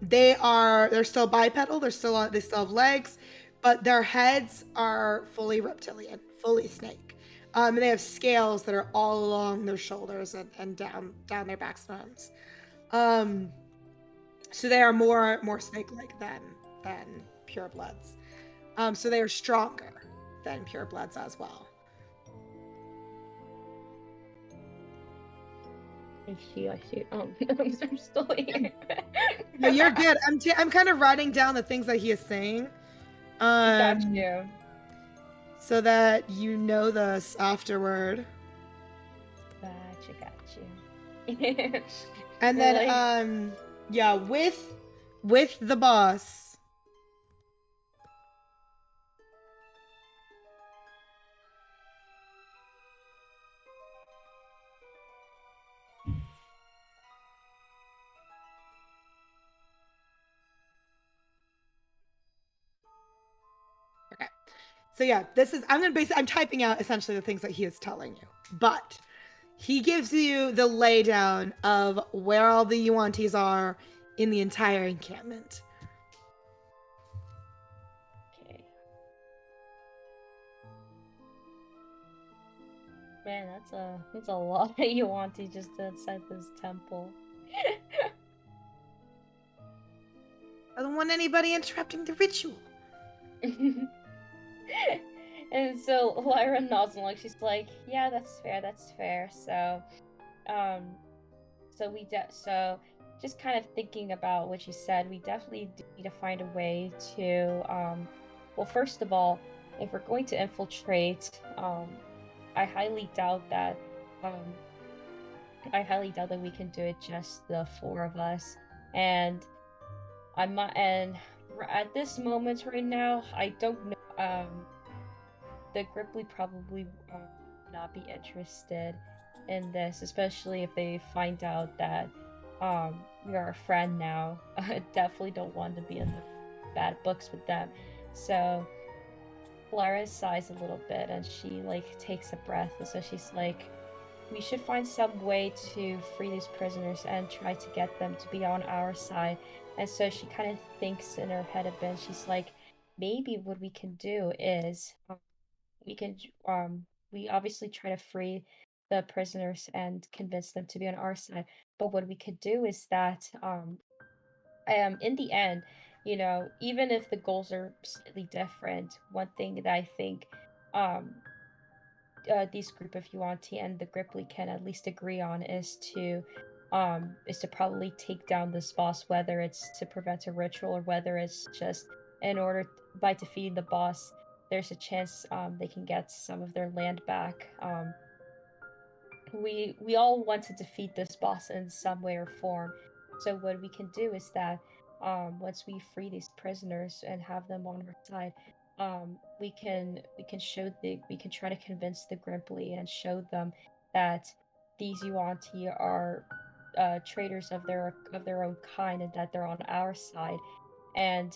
They're still bipedal, they still have legs, but their heads are fully reptilian, fully snake. And they have scales that are all along their shoulders and down their backs and arms. So they are more snake-like than purebloods. So they are stronger than purebloods as well. I see. I'm still here. No, you're good. I'm kind of writing down the things that he is saying. Got you. So that you know this afterward. Got you. And then yeah, with the boss. Okay. So yeah, I'm typing out essentially the things that he is telling you. But he gives you the laydown of where all the Yuan-Tis are in the entire encampment. Okay. Man, that's a lot of Yuan-Ti just outside this temple. I don't want anybody interrupting the ritual. And so Lyra nods and she's like, yeah, that's fair. So so just kind of thinking about what you said, we definitely do need to find a way to well, first of all, if we're going to infiltrate, I highly doubt that we can do it just the 4 of us. And at this moment right now, I don't know. The Gripply probably not be interested in this, especially if they find out that we are a friend now. I definitely don't want to be in the bad books with them. So Clara sighs a little bit and she takes a breath, and so she's like, we should find some way to free these prisoners and try to get them to be on our side. And so she kind of thinks in her head a bit. She's like, maybe what we can do is we can we obviously try to free the prisoners and convince them to be on our side. But what we could do is that in the end, even if the goals are slightly different, one thing that I think um these group of Yuan-Ti and the Gripply can at least agree on is to probably take down this boss, whether it's to prevent a ritual or whether it's just in order by defeating the boss, there's a chance they can get some of their land back. We all want to defeat this boss in some way or form. So what we can do is that once we free these prisoners and have them on our side, we can try to convince the Grimply and show them that these Yuan-Ti are traitors of their own kind and that they're on our side. And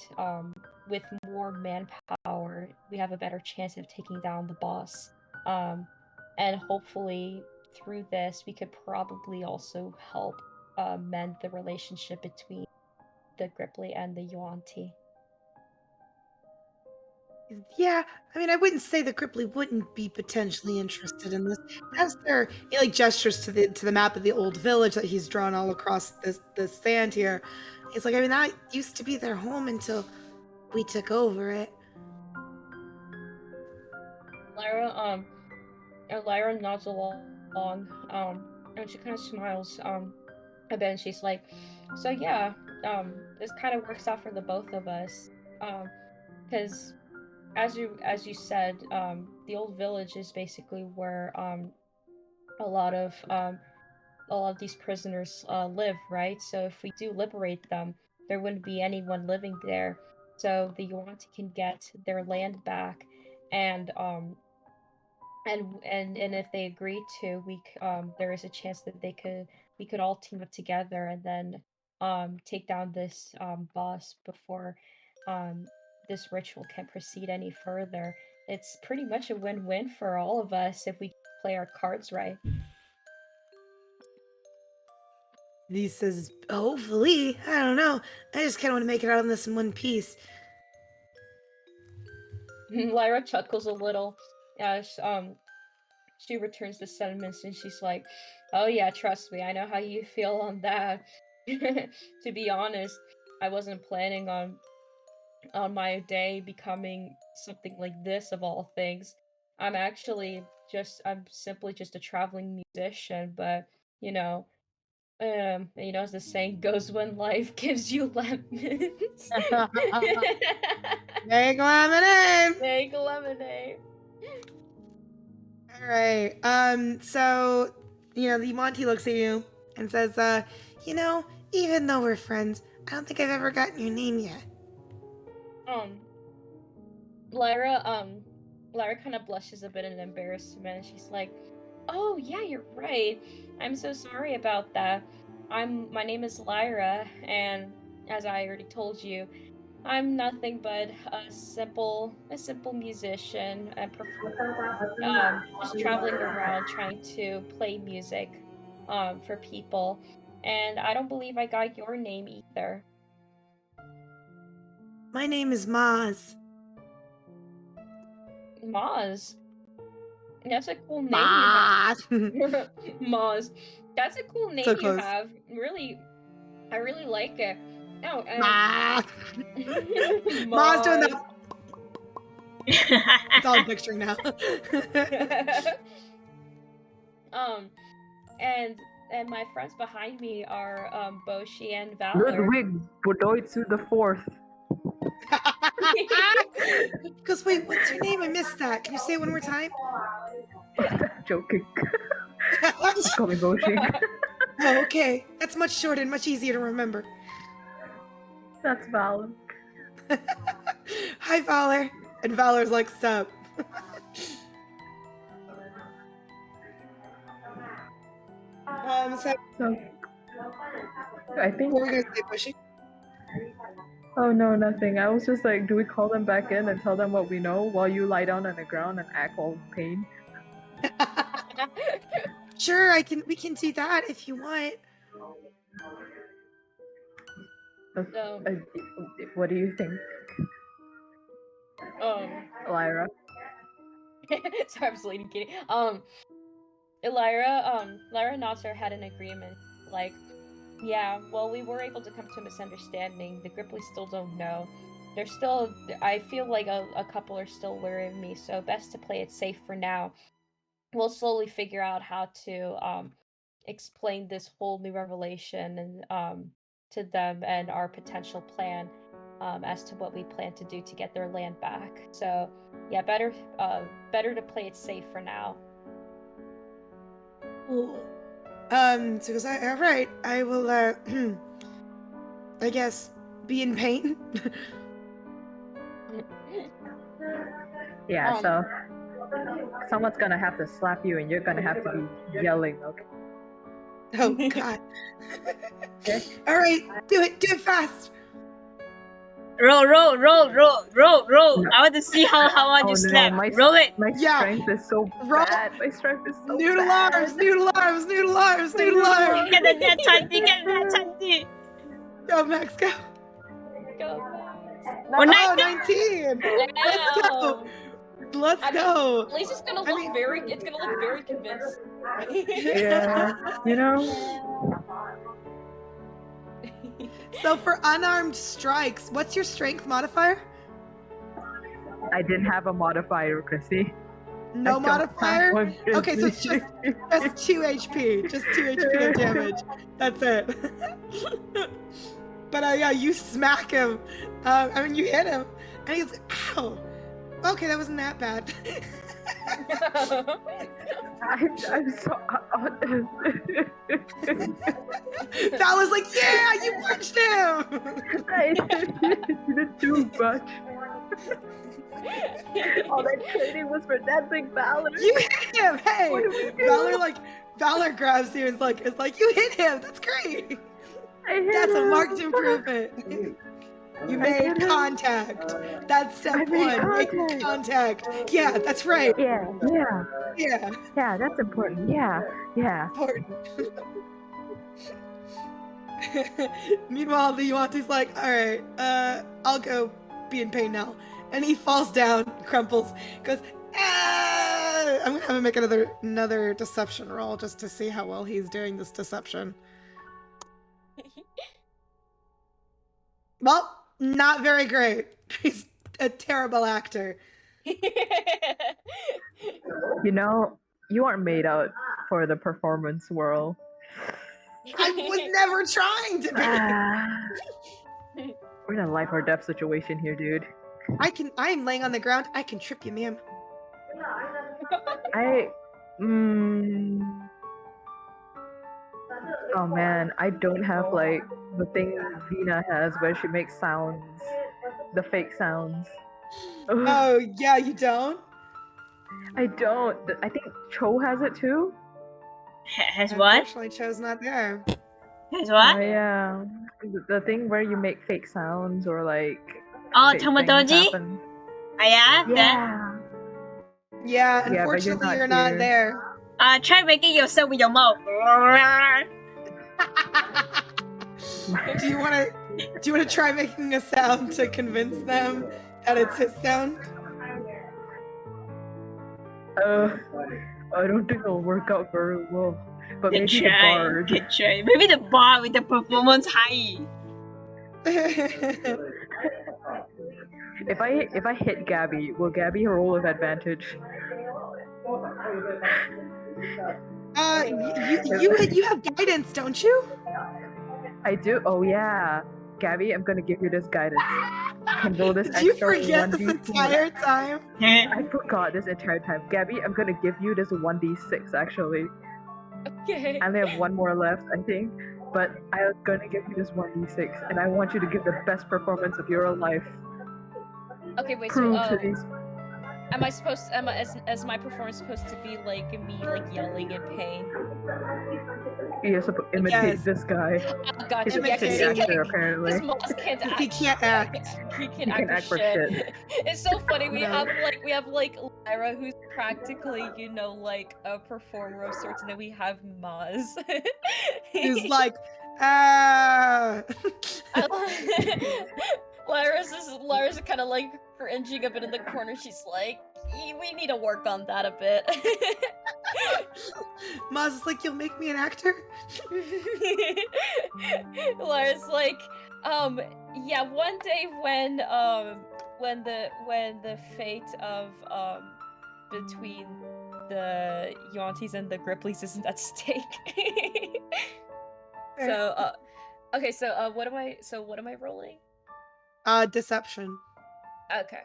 with more manpower, we have a better chance of taking down the boss. And hopefully through this, we could probably also help mend the relationship between the Gripply and the Yuan-Ti. Yeah, I mean, I wouldn't say the Gripply wouldn't be potentially interested in this. As there, he like gestures to the map of the old village that he's drawn all across the sand here. It's like, I mean, that used to be their home until we took over it. Lyra nods along, and she kind of smiles, a bit, and she's like, "So yeah, this kind of works out for the both of us, because as you said, the old village is basically where a lot of these prisoners live, right? So if we do liberate them, there wouldn't be anyone living there. So the Yuan-Ti can get their land back, and and if they agree to, there is a chance that we could all team up together and then take down this boss before this ritual can proceed any further. It's pretty much a win-win for all of us if we play our cards right. He says, hopefully, I don't know. I just kind of want to make it out on this in one piece. Lyra chuckles a little as she returns the sentiments and she's like, "Oh yeah, trust me, I know how you feel on that." To be honest, I wasn't planning on my day becoming something like this of all things. I'm simply just a traveling musician, but you know, as the saying goes, when life gives you lemons, Make lemonade. make lemonade. All right. So, the Monty looks at you and says, even though we're friends, I don't think I've ever gotten your name yet. Lyra, Lyra kind of blushes a bit in embarrassment, and she's like, "Oh yeah, you're right. I'm so sorry about that. My name is Lyra, and as I already told you, I'm nothing but a simple musician and just traveling around trying to play music, for people. And I don't believe I got your name either." My name is Maz. Maz. That's a cool name Maz. you have. Maz. That's a cool name So you close. have. Really, I really like it. Oh, Maz. Maz doing the. That's all I'm picturing now. And my friends behind me are Boshi and Valor. Ludwig Bodoitsu the Fourth. Because wait, what's your name? I missed that. Can you say it one more time? Joking. Just call me Boshi. Oh, okay. That's much shorter and much easier to remember. That's Valor. Hi, Valor. And Valor's like, sup. So, I think. What were we gonna say, Bushy? Oh no, nothing. I was just like, do we call them back in and tell them what we know while you lie down on the ground and act all pain? Sure, we can do that if you want. What do you think? Lyra. Sorry, I was leading Kitty. Lyra nods her head in agreement. Like, yeah, well, we were able to come to a misunderstanding. The Gripply still don't know. There's still, I feel like a couple are still wary of me, so best to play it safe for now. We'll slowly figure out how to explain this whole new revelation and to them and our potential plan as to what we plan to do to get their land back. So yeah, better to play it safe for now. So he goes, all right, I will, I guess, be in pain. Yeah, so someone's gonna have to slap you and you're gonna have to be yelling, okay? Oh, God. Okay. All right, do it fast. Roll. No. I want to see how hard you slap. Roll it. My Yeah. strength is so Roll. bad. My strength is so Noodle bad. arms, noodle arms, noodle arms, noodle arms. Get the net 20, get the net 20. Go, Max, go. Go, Oh, Oh, 19. 19. Let's go. Let's go. At least it's gonna look very convincing. Yeah, you know? So for unarmed strikes, what's your strength modifier? I didn't have a modifier, Krissey. No I don't have modifier? one, Okay, so it's Krissey. just 2 HP. Just 2 HP of damage. That's it. But yeah, you smack him. I mean, you hit him. And he's like, ow. Okay, that wasn't that bad. I'm so... That was like, yeah, you punched him. I didn't do much. All that training was for that big Valor. You hit him. Hey, What do we do? Valor grabs you and is like, you hit him. That's great. I hit That's a him. marked improvement. You made contact. That's step I made one. Make contact. Yeah, that's right. Yeah, Yeah, that's important. Yeah. important. Meanwhile, the Yuanti's like, all right, I'll go be in pain now. And he falls down, crumples, goes, ah! I'm gonna have him make another deception roll just to see how well he's doing this deception. Well, not very great. He's a terrible actor. You know, you aren't made out for the performance world. I was never trying to be. We're in a life or death situation here, dude. I am laying on the ground. I can trip you, ma'am. Oh man, I don't have like the thing Vena has where she makes sounds, the fake sounds. Oh, yeah, you don't? I don't. I think Cho has it too. Has what? Unfortunately, Cho's not there. Has what? Oh, yeah, the thing where you make fake sounds or like. Oh, fake things Tomodoji? happen. Yeah, that. Yeah. Yeah, Yeah, but you're unfortunately, not you're not here. there. Try making yourself with your mouth. Do you want to try making a sound to convince them that it's his sound? I don't think it'll work out very well. But Good maybe the try. bard. Good try. Maybe the bar with the performance high. If I hit Gabby, will Gabby roll with advantage? You have guidance, don't you? I do. Oh yeah, Gabby, I'm gonna give you this guidance. You can roll this Did you extra forget this 1d4. entire time? I forgot this entire time. Gabby, I'm gonna give you this 1d6 actually. Okay. I only have one more left, I think. But I'm gonna give you this 1d6, and I want you to give the best performance of your life. Okay, wait. Prove So, to these. is my performance supposed to be like me, like yelling in pain? You're supposed to imitate Yes. this guy. Oh, gotcha. He's a Yeah, Imitate. shitty because actor, apparently. this Moss can't act. He can't act. He He can can act for shit. It's so funny. We No. have Lyra, who's practically, like a performer of sorts, and then we have Maz. Who's like, ah. Lyra's kind of like cringing a bit in the corner. She's like, we need to work on that a bit. Maz is like, you'll make me an actor? Lara's like, yeah, one day when the fate of between the Yuantis and the Gripplies isn't at stake. So okay, so what am I rolling? Deception. Okay.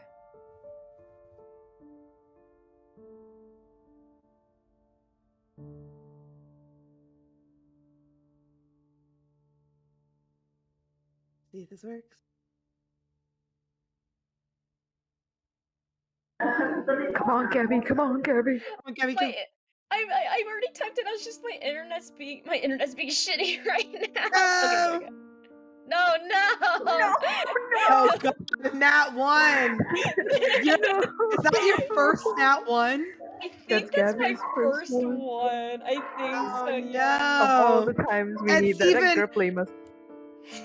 See if this works. Come on, Gabby. Come on, Gabby. Come on, Gabby, My, I've already typed it. It's just my internet's being shitty right now. Okay. No. Oh god, nat 1. Is that your first nat 1? I think that's my Gabby's first one. one. I think Oh so. no! Yeah. Of all the times we And need that, Steven- that Gripply must.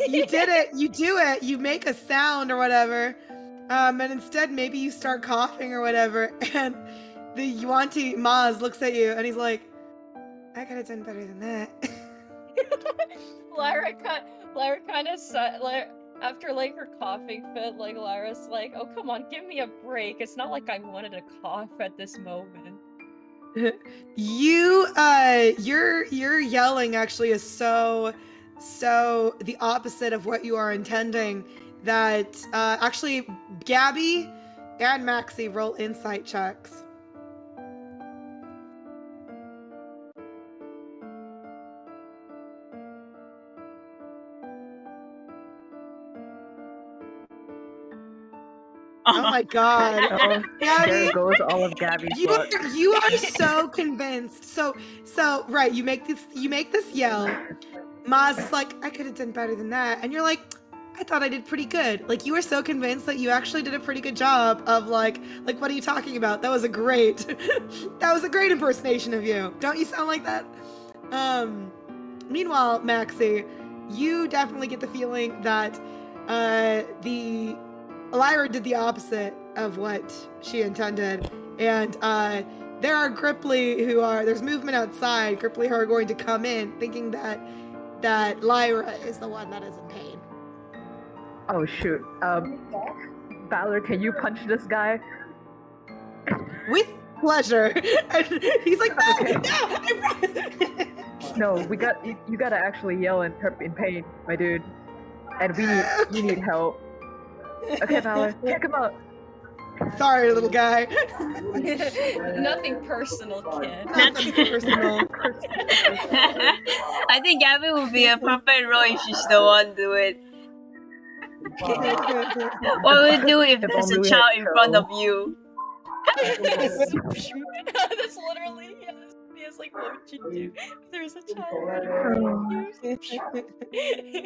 You did it. You do it. You make a sound or whatever. And instead, maybe you start coughing or whatever. And the Yuanti Maz looks at you and he's like, I could have done better than that. Lyra kind of after like her coughing fit, like Lyra's like, oh come on, give me a break. It's not like I wanted to cough at this moment. Your yelling actually is so the opposite of what you are intending that actually Gabby and Maxie roll insight checks. Oh my god. Oh, Gabby, there goes all of Gabby's luck. you are so convinced. So right, you make this yell. Maz is like, I could have done better than that. And you're like, I thought I did pretty good. Like, you were so convinced that you actually did a pretty good job of like what are you talking about? That was a great impersonation of you. Don't you sound like that? Meanwhile, Maxie, you definitely get the feeling that the Lyra did the opposite of what she intended. And there are Gripply there's movement outside, Gripply who are going to come in thinking that Lyra is the one that is in pain. Oh shoot. Valor, can you punch this guy? With pleasure. And he's like, no, Okay. no, I promise. No, you gotta actually yell in pain, my dude. And we need help. Okay, Valor, check him out. Sorry, little guy. Nothing personal, kid. Nothing personal. I think Gabby would be a perfect role if she's the one do it. What would you do if there's a only we child had in front Cho. of you? That's literally, yes. Yes, like, what would you do if there's a child in front of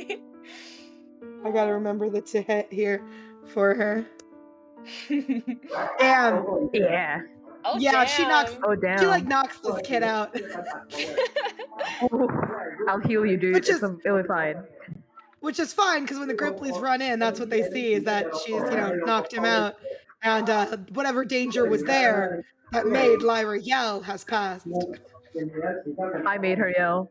you? I gotta remember the to hit here for her. Damn. Yeah. Oh, Yeah, damn. she knocks Oh damn. she like knocks this kid out. Ooh, I'll heal you, dude. Which is- It'll be fine. Which is fine because when the Gripplies run in, that's what they see is that she's, knocked him out. And whatever danger was there that made Lyra yell has passed. I made her yell.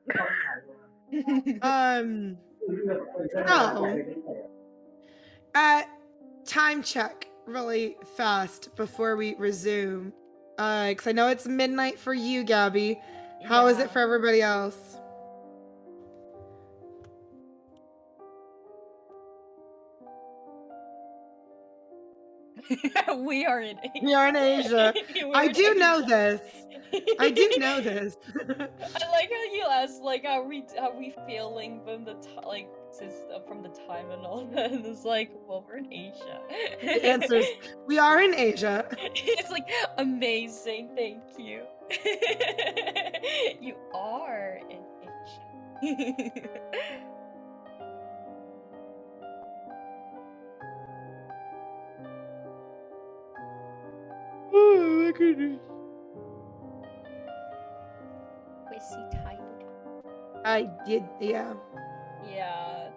So time check really fast before we resume. Because I know it's midnight for you, Gabby. How is it for everybody else? We are in Asia. We are in Asia. I do know this. I do know this. I like how you asked, like, how we feeling from the from the time and all that, and it's like, well, we're in Asia. The answer is, we are in Asia. It's like, amazing, thank you. You are in Asia. Oh my goodness. Krissey tired. I did, yeah. Yeah.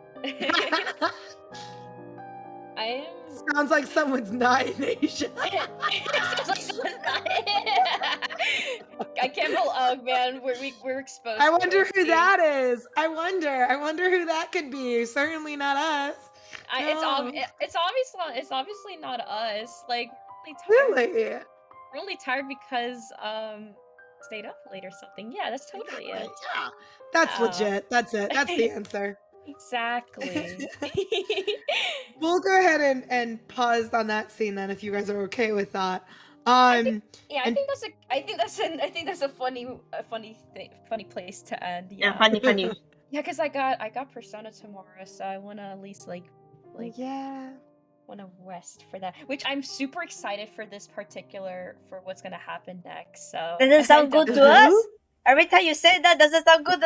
I am. Sounds like someone's not in Asia. Sounds like someone's not. I can't believe. Oh man, we're exposed. I to wonder who Krissey. that is. I wonder who that could be. Certainly not us. No. It's obviously not us. Like really tired. Really? We're only tired because stayed up late or something. Yeah, that's totally it. Yeah. That's legit. That's it. That's the answer. Exactly. We'll go ahead and pause on that scene then, if you guys are okay with that. I And think that's a funny place to end. Yeah, funny. Yeah, because I got Persona tomorrow, so I wanna at least like yeah. wanna rest for that. Which I'm super excited for for what's gonna happen next. So Doesn't sound good to us. Every time you say that, doesn't sound good to